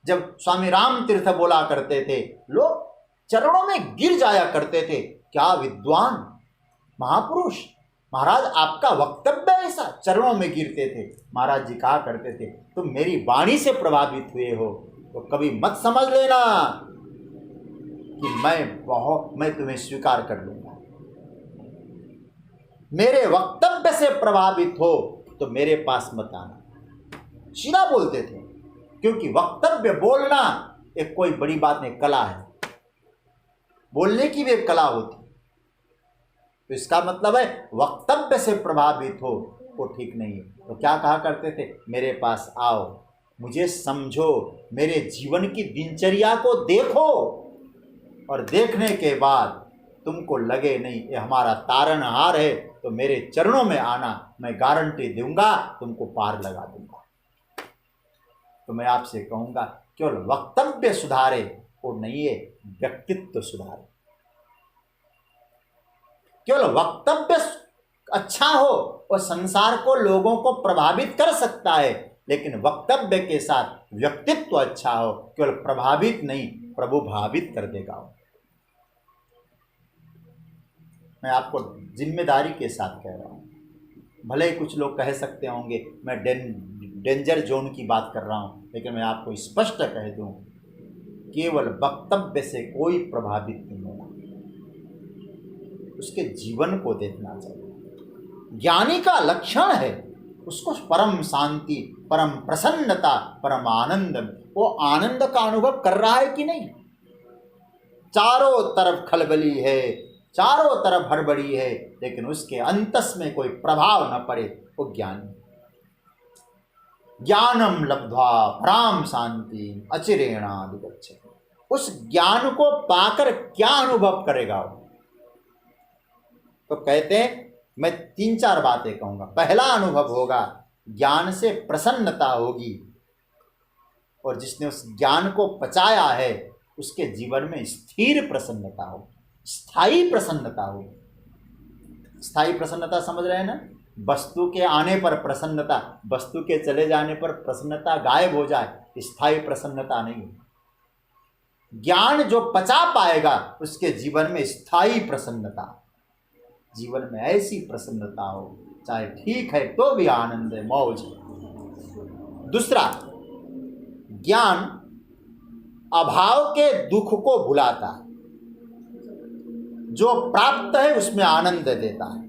जब स्वामी राम तीर्थ बोला करते थे, लोग चरणों में गिर जाया करते थे, क्या विद्वान महापुरुष, महाराज आपका वक्तव्य ऐसा, चरणों में गिरते थे। महाराज जी कहा करते थे तुम मेरी वाणी से प्रभावित हुए हो तो कभी मत समझ लेना कि मैं तुम्हें स्वीकार कर लूंगा। मेरे वक्तव्य से प्रभावित हो तो मेरे पास मत आना। सीधा बोलते थे, क्योंकि वक्तव्य बोलना एक कोई बड़ी बात नहीं, कला है। बोलने की भी एक कला होती। तो इसका मतलब है वक्तव्य से प्रभावित हो वो ठीक नहीं है। तो क्या कहा करते थे, मेरे पास आओ, मुझे समझो, मेरे जीवन की दिनचर्या को देखो, और देखने के बाद तुमको लगे नहीं ये हमारा तारनहार है तो मेरे चरणों में आना, मैं गारंटी दूंगा तुमको पार लगा दूंगा। तो मैं आपसे कहूंगा केवल वक्तव्य सुधारे वो नहीं है, व्यक्तित्व सुधारे। केवल वक्तव्य अच्छा हो और संसार को, लोगों को प्रभावित कर सकता है, लेकिन वक्तव्य के साथ व्यक्तित्व अच्छा हो, केवल प्रभावित नहीं प्रभु भावित कर देगा। मैं आपको जिम्मेदारी के साथ कह रहा हूं। भले ही कुछ लोग कह सकते होंगे मैं डेंजर जोन की बात कर रहा हूं, लेकिन मैं आपको स्पष्ट कह दूं, केवल वक्तव्य से कोई प्रभावित नहीं होगा, उसके जीवन को देखना चाहिए। ज्ञानी का लक्षण है उसको परम शांति, परम प्रसन्नता, परम आनंद, वो आनंद का अनुभव कर रहा है कि नहीं। चारों तरफ खलबली है, चारों तरफ हड़बड़ी है, लेकिन उसके अंतस में कोई प्रभाव न पड़े, वो ज्ञानी। ज्ञानम लब्ध्वा पराम शांति अचिरेणाधिगच्छति। उस ज्ञान को पाकर क्या अनुभव करेगा वो। तो कहते हैं, मैं 3-4 बातें कहूंगा। पहला अनुभव होगा ज्ञान से प्रसन्नता होगी, और जिसने उस ज्ञान को पचाया है उसके जीवन में स्थिर प्रसन्नता हो, स्थायी प्रसन्नता हो। स्थायी प्रसन्नता समझ रहे हैं ना, वस्तु के आने पर प्रसन्नता, वस्तु के चले जाने पर प्रसन्नता गायब हो जाए, स्थायी प्रसन्नता नहीं। ज्ञान जो पचा पाएगा उसके जीवन में स्थायी प्रसन्नता, जीवन में ऐसी प्रसन्नता हो, चाहे ठीक है तो भी आनंद है, मौज है। दूसरा, ज्ञान अभाव के दुख को भुलाता है, जो प्राप्त है उसमें आनंद देता है।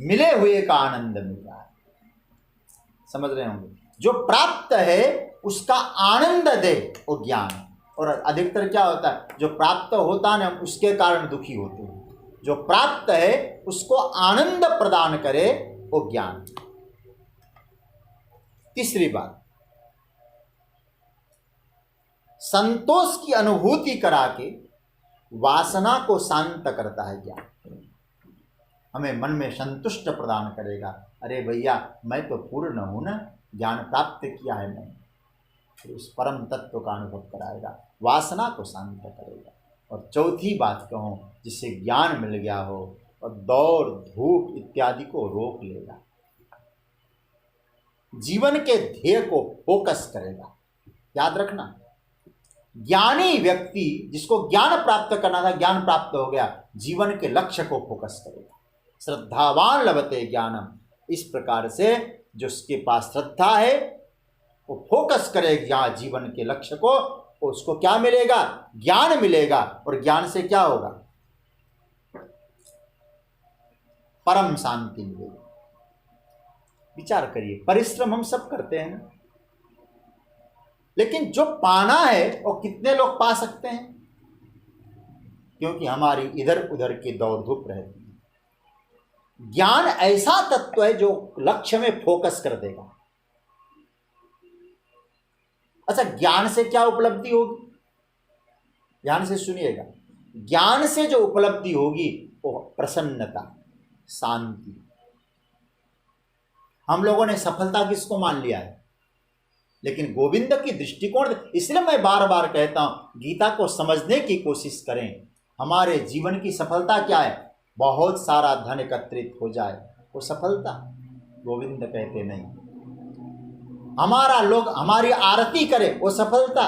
मिले हुए का आनंद मिल रहा है। समझ रहे होंगे, जो प्राप्त है उसका आनंद दे वो ज्ञान। और अधिकतर क्या होता है, जो प्राप्त होता है उसके कारण दुखी होते हैं। जो प्राप्त है उसको आनंद प्रदान करे वो ज्ञान। तीसरी बात, संतोष की अनुभूति करा के वासना को शांत करता है ज्ञान। हमें मन में संतुष्ट प्रदान करेगा, अरे भैया मैं तो पूर्ण हूं ना, ज्ञान प्राप्त किया है मैंने। फिर उस परम तत्व का अनुभव कराएगा, वासना को शांत करेगा। और चौथी बात कहूँ, जिससे ज्ञान मिल गया हो और दौड़ धूप इत्यादि को रोक लेगा, जीवन के ध्येय को फोकस करेगा। याद रखना, ज्ञानी व्यक्ति जिसको ज्ञान प्राप्त करना था, ज्ञान प्राप्त हो गया, जीवन के लक्ष्य को फोकस करेगा। श्रद्धावान लभते ज्ञानम, इस प्रकार से जो उसके पास श्रद्धा है वो फोकस करेगा जीवन के लक्ष्य को, उसको क्या मिलेगा, ज्ञान मिलेगा। और ज्ञान से क्या होगा, परम शांति मिलेगी। विचार करिए, परिश्रम हम सब करते हैं ना, लेकिन जो पाना है वो कितने लोग पा सकते हैं, क्योंकि हमारी इधर उधर की दौड़ धूप रहती है। ज्ञान ऐसा तत्व है जो लक्ष्य में फोकस कर देगा। अच्छा, ज्ञान से क्या उपलब्धि होगी, ध्यान से सुनिएगा। ज्ञान से जो उपलब्धि होगी वो प्रसन्नता, शांति। हम लोगों ने सफलता किसको मान लिया है, लेकिन गोविंद की दृष्टिकोण, इसलिए मैं बार बार कहता हूं गीता को समझने की कोशिश करें। हमारे जीवन की सफलता क्या है, बहुत सारा धन एकत्रित हो जाए वो सफलता, गोविंद कहते नहीं। हमारा लोग हमारी आरती करे वो सफलता,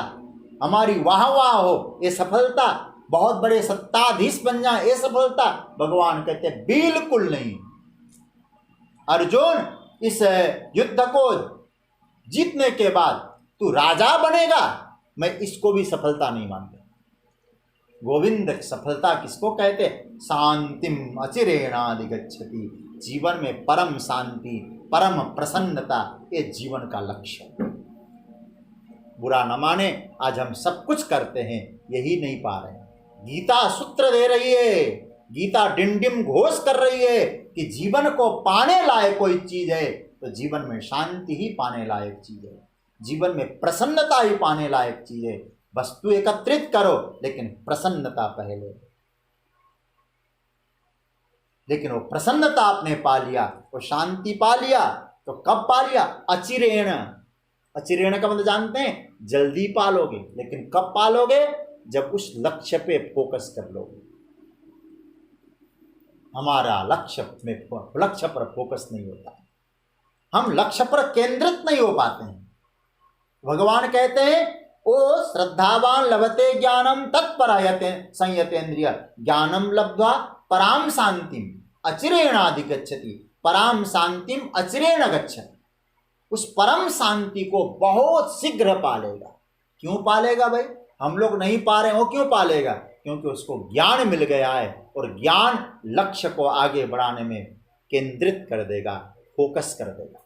हमारी वाह वाह हो ये सफलता, बहुत बड़े सत्ताधीश बन जाए ये सफलता, भगवान कहते बिल्कुल नहीं। अर्जुन, इस युद्ध को जीतने के बाद तू राजा बनेगा, मैं इसको भी सफलता नहीं मानता। गोविंद सफलता किसको कहते, शांतिम अचिरेणाधिगच्छति, जीवन में परम शांति, परम प्रसन्नता, ये जीवन का लक्ष्य। बुरा न माने, आज हम सब कुछ करते हैं, यही नहीं पा रहे। गीता सूत्र दे रही है, गीता डिंडिम घोष कर रही है कि जीवन को पाने लायक कोई चीज है तो जीवन में शांति ही पाने लायक चीज है, जीवन में प्रसन्नता ही पाने लायक चीज है। वस्तु एकत्रित करो लेकिन प्रसन्नता पहले। लेकिन वो प्रसन्नता आपने पा लिया, वो शांति पा लिया, तो कब पा लिया, अचिरेण। अचिरेण का मतलब जानते हैं, जल्दी पालोगे, लेकिन कब पालोगे, जब उस लक्ष्य पे फोकस कर लोगे। हमारा लक्ष्य पर फोकस नहीं होता, हम लक्ष्य पर केंद्रित नहीं हो पाते हैं। भगवान कहते हैं ओ श्रद्धावान लभते ज्ञानम तत्परायते संयतेन्द्रिय, ज्ञानम लब्ध्वा पराम शांतिम अचिरेणाधिगच्छति, पराम शांतिम अचिरेण गच्छति। उस परम शांति को बहुत शीघ्र पालेगा। क्यों पालेगा भाई, हम लोग नहीं पा रहे हो, क्यों पालेगा, क्योंकि उसको ज्ञान मिल गया है, और ज्ञान लक्ष्य को आगे बढ़ाने में केंद्रित कर देगा, फोकस कर देगा।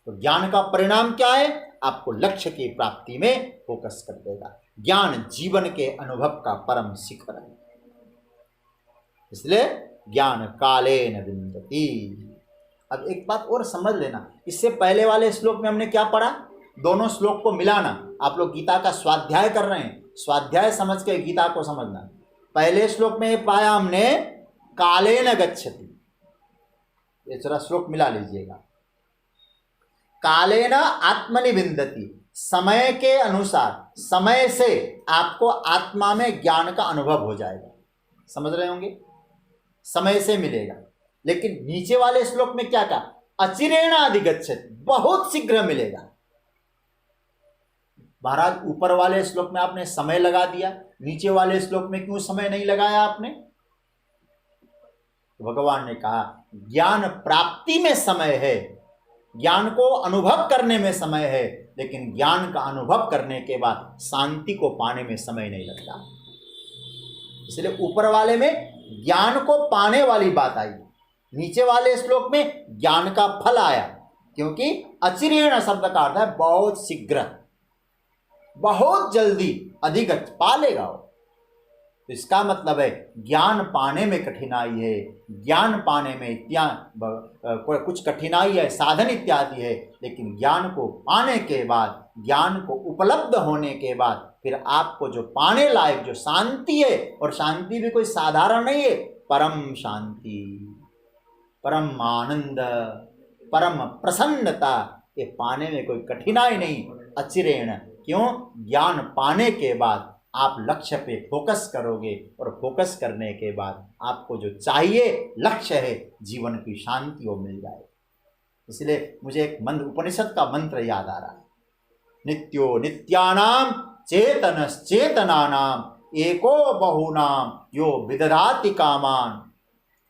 तो ज्ञान का परिणाम क्या है, आपको लक्ष्य की प्राप्ति में फोकस कर देगा। ज्ञान जीवन के अनुभव का परम शिखर है, इसलिए ज्ञान कालेन विन्दति। अब एक बात और समझ लेना, इससे पहले वाले श्लोक में हमने क्या पढ़ा, दोनों श्लोक को मिलाना। आप लोग गीता का स्वाध्याय कर रहे हैं, स्वाध्याय समझ के गीता को समझना। पहले श्लोक में पाया हमने कालेन गच्छति, ये थोड़ा श्लोक मिला लीजिएगा। कालेन आत्मनि विन्दति, समय के अनुसार, समय से आपको आत्मा में ज्ञान का अनुभव हो जाएगा। समझ रहे होंगे, समय से मिलेगा। लेकिन नीचे वाले श्लोक में क्या कहा, अचिरेणाधिगच्छति, बहुत शीघ्र मिलेगा। महाराज ऊपर वाले श्लोक में आपने समय लगा दिया, नीचे वाले श्लोक में क्यों समय नहीं लगाया आपने? तो भगवान ने कहा ज्ञान प्राप्ति में समय है, ज्ञान को अनुभव करने में समय है, लेकिन ज्ञान का अनुभव करने के बाद शांति को पाने में समय नहीं लगता। इसलिए ऊपर वाले में ज्ञान को पाने वाली बात आई, नीचे वाले श्लोक में ज्ञान का फल आया, क्योंकि अचिरेण शब्द का अर्थ है बहुत शीघ्र, बहुत जल्दी अधिगत पा लेगा वो। तो इसका मतलब है ज्ञान पाने में कठिनाई है, ज्ञान पाने में कुछ कठिनाई है, साधन इत्यादि है, लेकिन ज्ञान को पाने के बाद, ज्ञान को उपलब्ध होने के बाद फिर आपको जो पाने लायक जो शांति है, और शांति भी कोई साधारण नहीं है, परम शांति, परम आनंद, परम प्रसन्नता, ये पाने में कोई कठिनाई नहीं। अचिरेण, क्यों? ज्ञान पाने के बाद आप लक्ष्य पे फोकस करोगे, और फोकस करने के बाद आपको जो चाहिए लक्ष्य है, जीवन की शांति, वो मिल जाए। इसलिए मुझे एक मंत्र, उपनिषद का मंत्र याद आ रहा है, नित्यो नित्यानाम चेतनश्चेतनानाम एको बहुनाम यो विदधाति कामान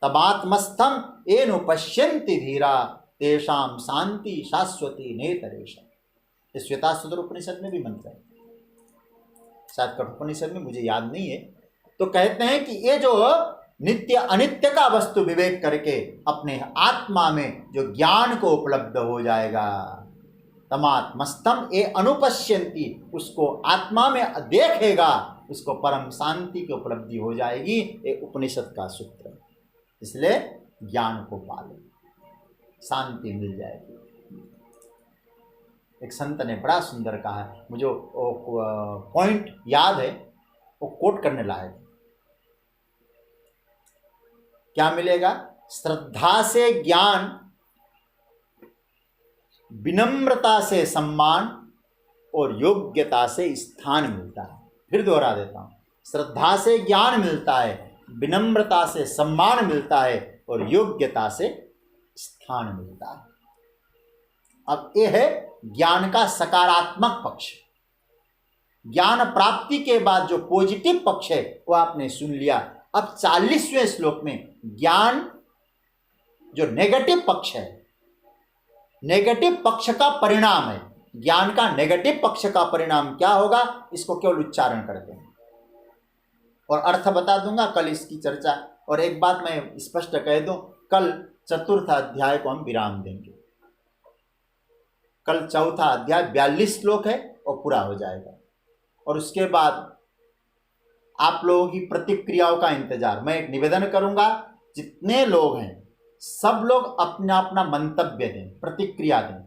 तमात्मस्थम एनु पश्यन्ति धीरा तेषाम शांति शाश्वती नेतरेशम। इस श्वेताश्वतर उपनिषद में भी मंत्र है, शायद कठोपनिषद में, मुझे याद नहीं है। तो कहते हैं कि ये जो नित्य अनित्य का वस्तु विवेक करके अपने आत्मा में जो ज्ञान को उपलब्ध हो जाएगा, तमात्मस्तम ए अनुपश्यन्ति, उसको आत्मा में देखेगा, उसको परम शांति की उपलब्धि हो जाएगी। ये उपनिषद का सूत्र है। इसलिए ज्ञान को पालो, शांति मिल जाएगी। एक संत ने बड़ा सुंदर कहा है, मुझे पॉइंट याद है, वो कोट करने लायक। क्या मिलेगा? श्रद्धा से ज्ञान, विनम्रता से सम्मान और योग्यता से स्थान मिलता है। फिर दोहरा देता हूं, श्रद्धा से ज्ञान मिलता है, विनम्रता से सम्मान मिलता है और योग्यता से स्थान मिलता है। अब यह है ज्ञान का सकारात्मक पक्ष। ज्ञान प्राप्ति के बाद जो पॉजिटिव पक्ष है वो आपने सुन लिया। अब 40वें श्लोक में ज्ञान जो नेगेटिव पक्ष है, नेगेटिव पक्ष का परिणाम है। ज्ञान का नेगेटिव पक्ष का परिणाम क्या होगा, इसको केवल उच्चारण करते हैं और अर्थ बता दूंगा कल इसकी चर्चा। और एक बात मैं स्पष्ट कह दूं, कल चतुर्थ अध्याय को हम विराम देंगे। कल चौथा अध्याय 42 श्लोक है और पूरा हो जाएगा, और उसके बाद आप लोगों की प्रतिक्रियाओं का इंतजार। मैं एक निवेदन करूंगा, जितने लोग हैं सब लोग अपना अपना मंतव्य दें, प्रतिक्रिया दें,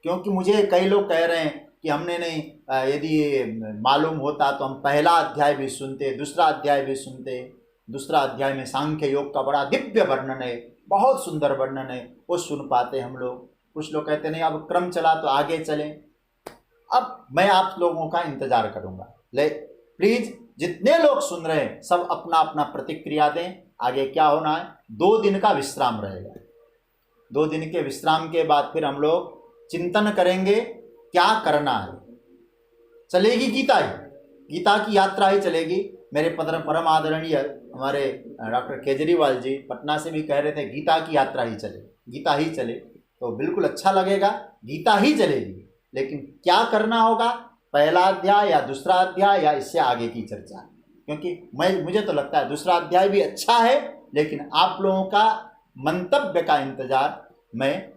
क्योंकि मुझे कई लोग कह रहे हैं कि हमने नहीं, यदि मालूम होता तो हम पहला अध्याय भी सुनते, दूसरा अध्याय भी सुनते। दूसरा अध्याय में सांख्य योग का बड़ा दिव्य वर्णन है, बहुत सुंदर वर्णन है, वो सुन पाते हम लोग। कुछ लोग कहते नहीं अब क्रम चला तो आगे चलें। अब मैं आप लोगों का इंतजार करूंगा। प्लीज जितने लोग सुन रहे हैं सब अपना अपना प्रतिक्रिया दें। आगे क्या होना है, 2 दिन का विश्राम रहेगा। 2 दिन के विश्राम के बाद फिर हम लोग चिंतन करेंगे क्या करना है। चलेगी गीता ही, गीता की यात्रा ही चलेगी। मेरे परम आदरणीय हमारे डॉक्टर केजरीवाल जी पटना से भी कह रहे थे गीता की यात्रा ही चले, गीता ही चले, तो बिल्कुल अच्छा लगेगा। गीता ही चलेगी, लेकिन क्या करना होगा, पहला अध्याय या दूसरा अध्याय या इससे आगे की चर्चा। क्योंकि मुझे तो लगता है दूसरा अध्याय भी अच्छा है, लेकिन आप लोगों का मंतव्य का इंतजार मैं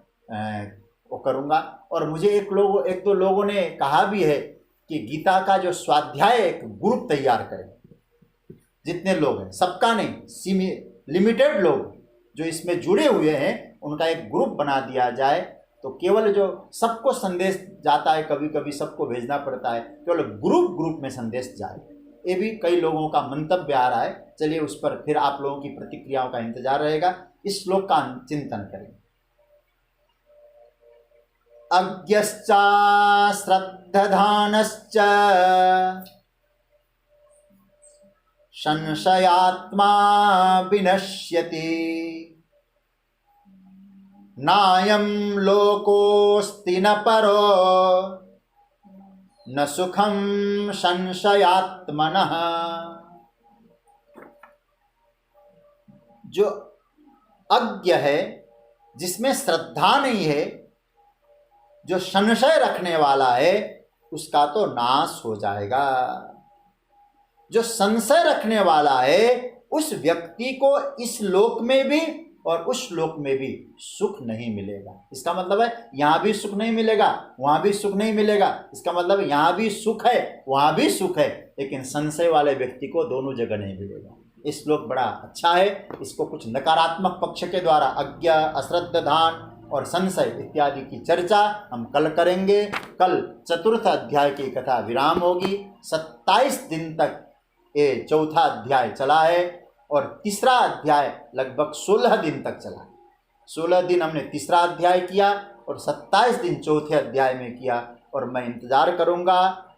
वो करूँगा। और मुझे एक 2 लोगों ने कहा भी है कि गीता का जो स्वाध्याय एक ग्रुप तैयार करें। जितने लोग हैं, सबका नहीं, लिमिटेड लोग जो इसमें जुड़े हुए हैं उनका एक ग्रुप बना दिया जाए, तो केवल जो सबको संदेश जाता है, कभी कभी सबको भेजना पड़ता है, केवल ग्रुप में संदेश जाए। ये भी कई लोगों का मंतव्य आ रहा है। चलिए उस पर फिर आप लोगों की प्रतिक्रियाओं का इंतजार रहेगा। इस श्लोक का चिंतन करें। अज्ञश्चा श्रद्धधानश्च संशयात्मा विनश्यति नायं लोकोऽस्ति न परो न सुखम संशयात्मनः। जो अज्ञ है, जिसमें श्रद्धा नहीं है, जो संशय रखने वाला है, उसका तो नाश हो जाएगा। जो संशय रखने वाला है उस व्यक्ति को इस लोक में भी और उस श्लोक में भी सुख नहीं मिलेगा। इसका मतलब है यहाँ भी सुख नहीं मिलेगा, वहाँ भी सुख नहीं मिलेगा। इसका मतलब है यहाँ भी सुख है, वहाँ भी सुख है, लेकिन संशय वाले व्यक्ति को दोनों जगह नहीं मिलेगा। इस श्लोक बड़ा अच्छा है। इसको कुछ नकारात्मक पक्ष के द्वारा अज्ञा, अश्रद्धान और संशय इत्यादि की चर्चा हम कल करेंगे। कल चतुर्थ अध्याय की कथा विराम होगी। 27 दिन तक ये चौथा अध्याय चला है और तीसरा अध्याय लगभग 16 दिन तक चला। 16 दिन हमने तीसरा अध्याय किया और 27 दिन चौथे अध्याय में किया। और मैं इंतज़ार करूंगा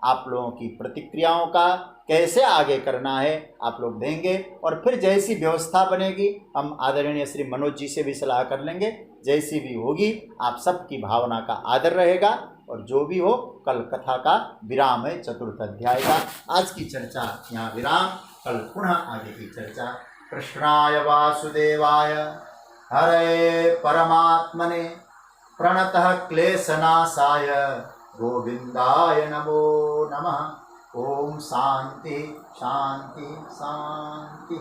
आप लोगों की प्रतिक्रियाओं का, कैसे आगे करना है आप लोग देंगे। और फिर जैसी व्यवस्था बनेगी हम आदरणीय श्री मनोज जी से भी सलाह कर लेंगे। जैसी भी होगी आप सबकी भावना का आदर रहेगा। और जो भी हो, कल कथा का विराम है चतुर्थ अध्याय का। आज की चर्चा यहाँ विराम, कल पुनः आगे की चर्चा। कृष्णाय वासुदेवाय हरे परमात्मने प्रणतः क्लेशनाशाय गोविंदाय नमो नमः। ओम शांति शांति शांति।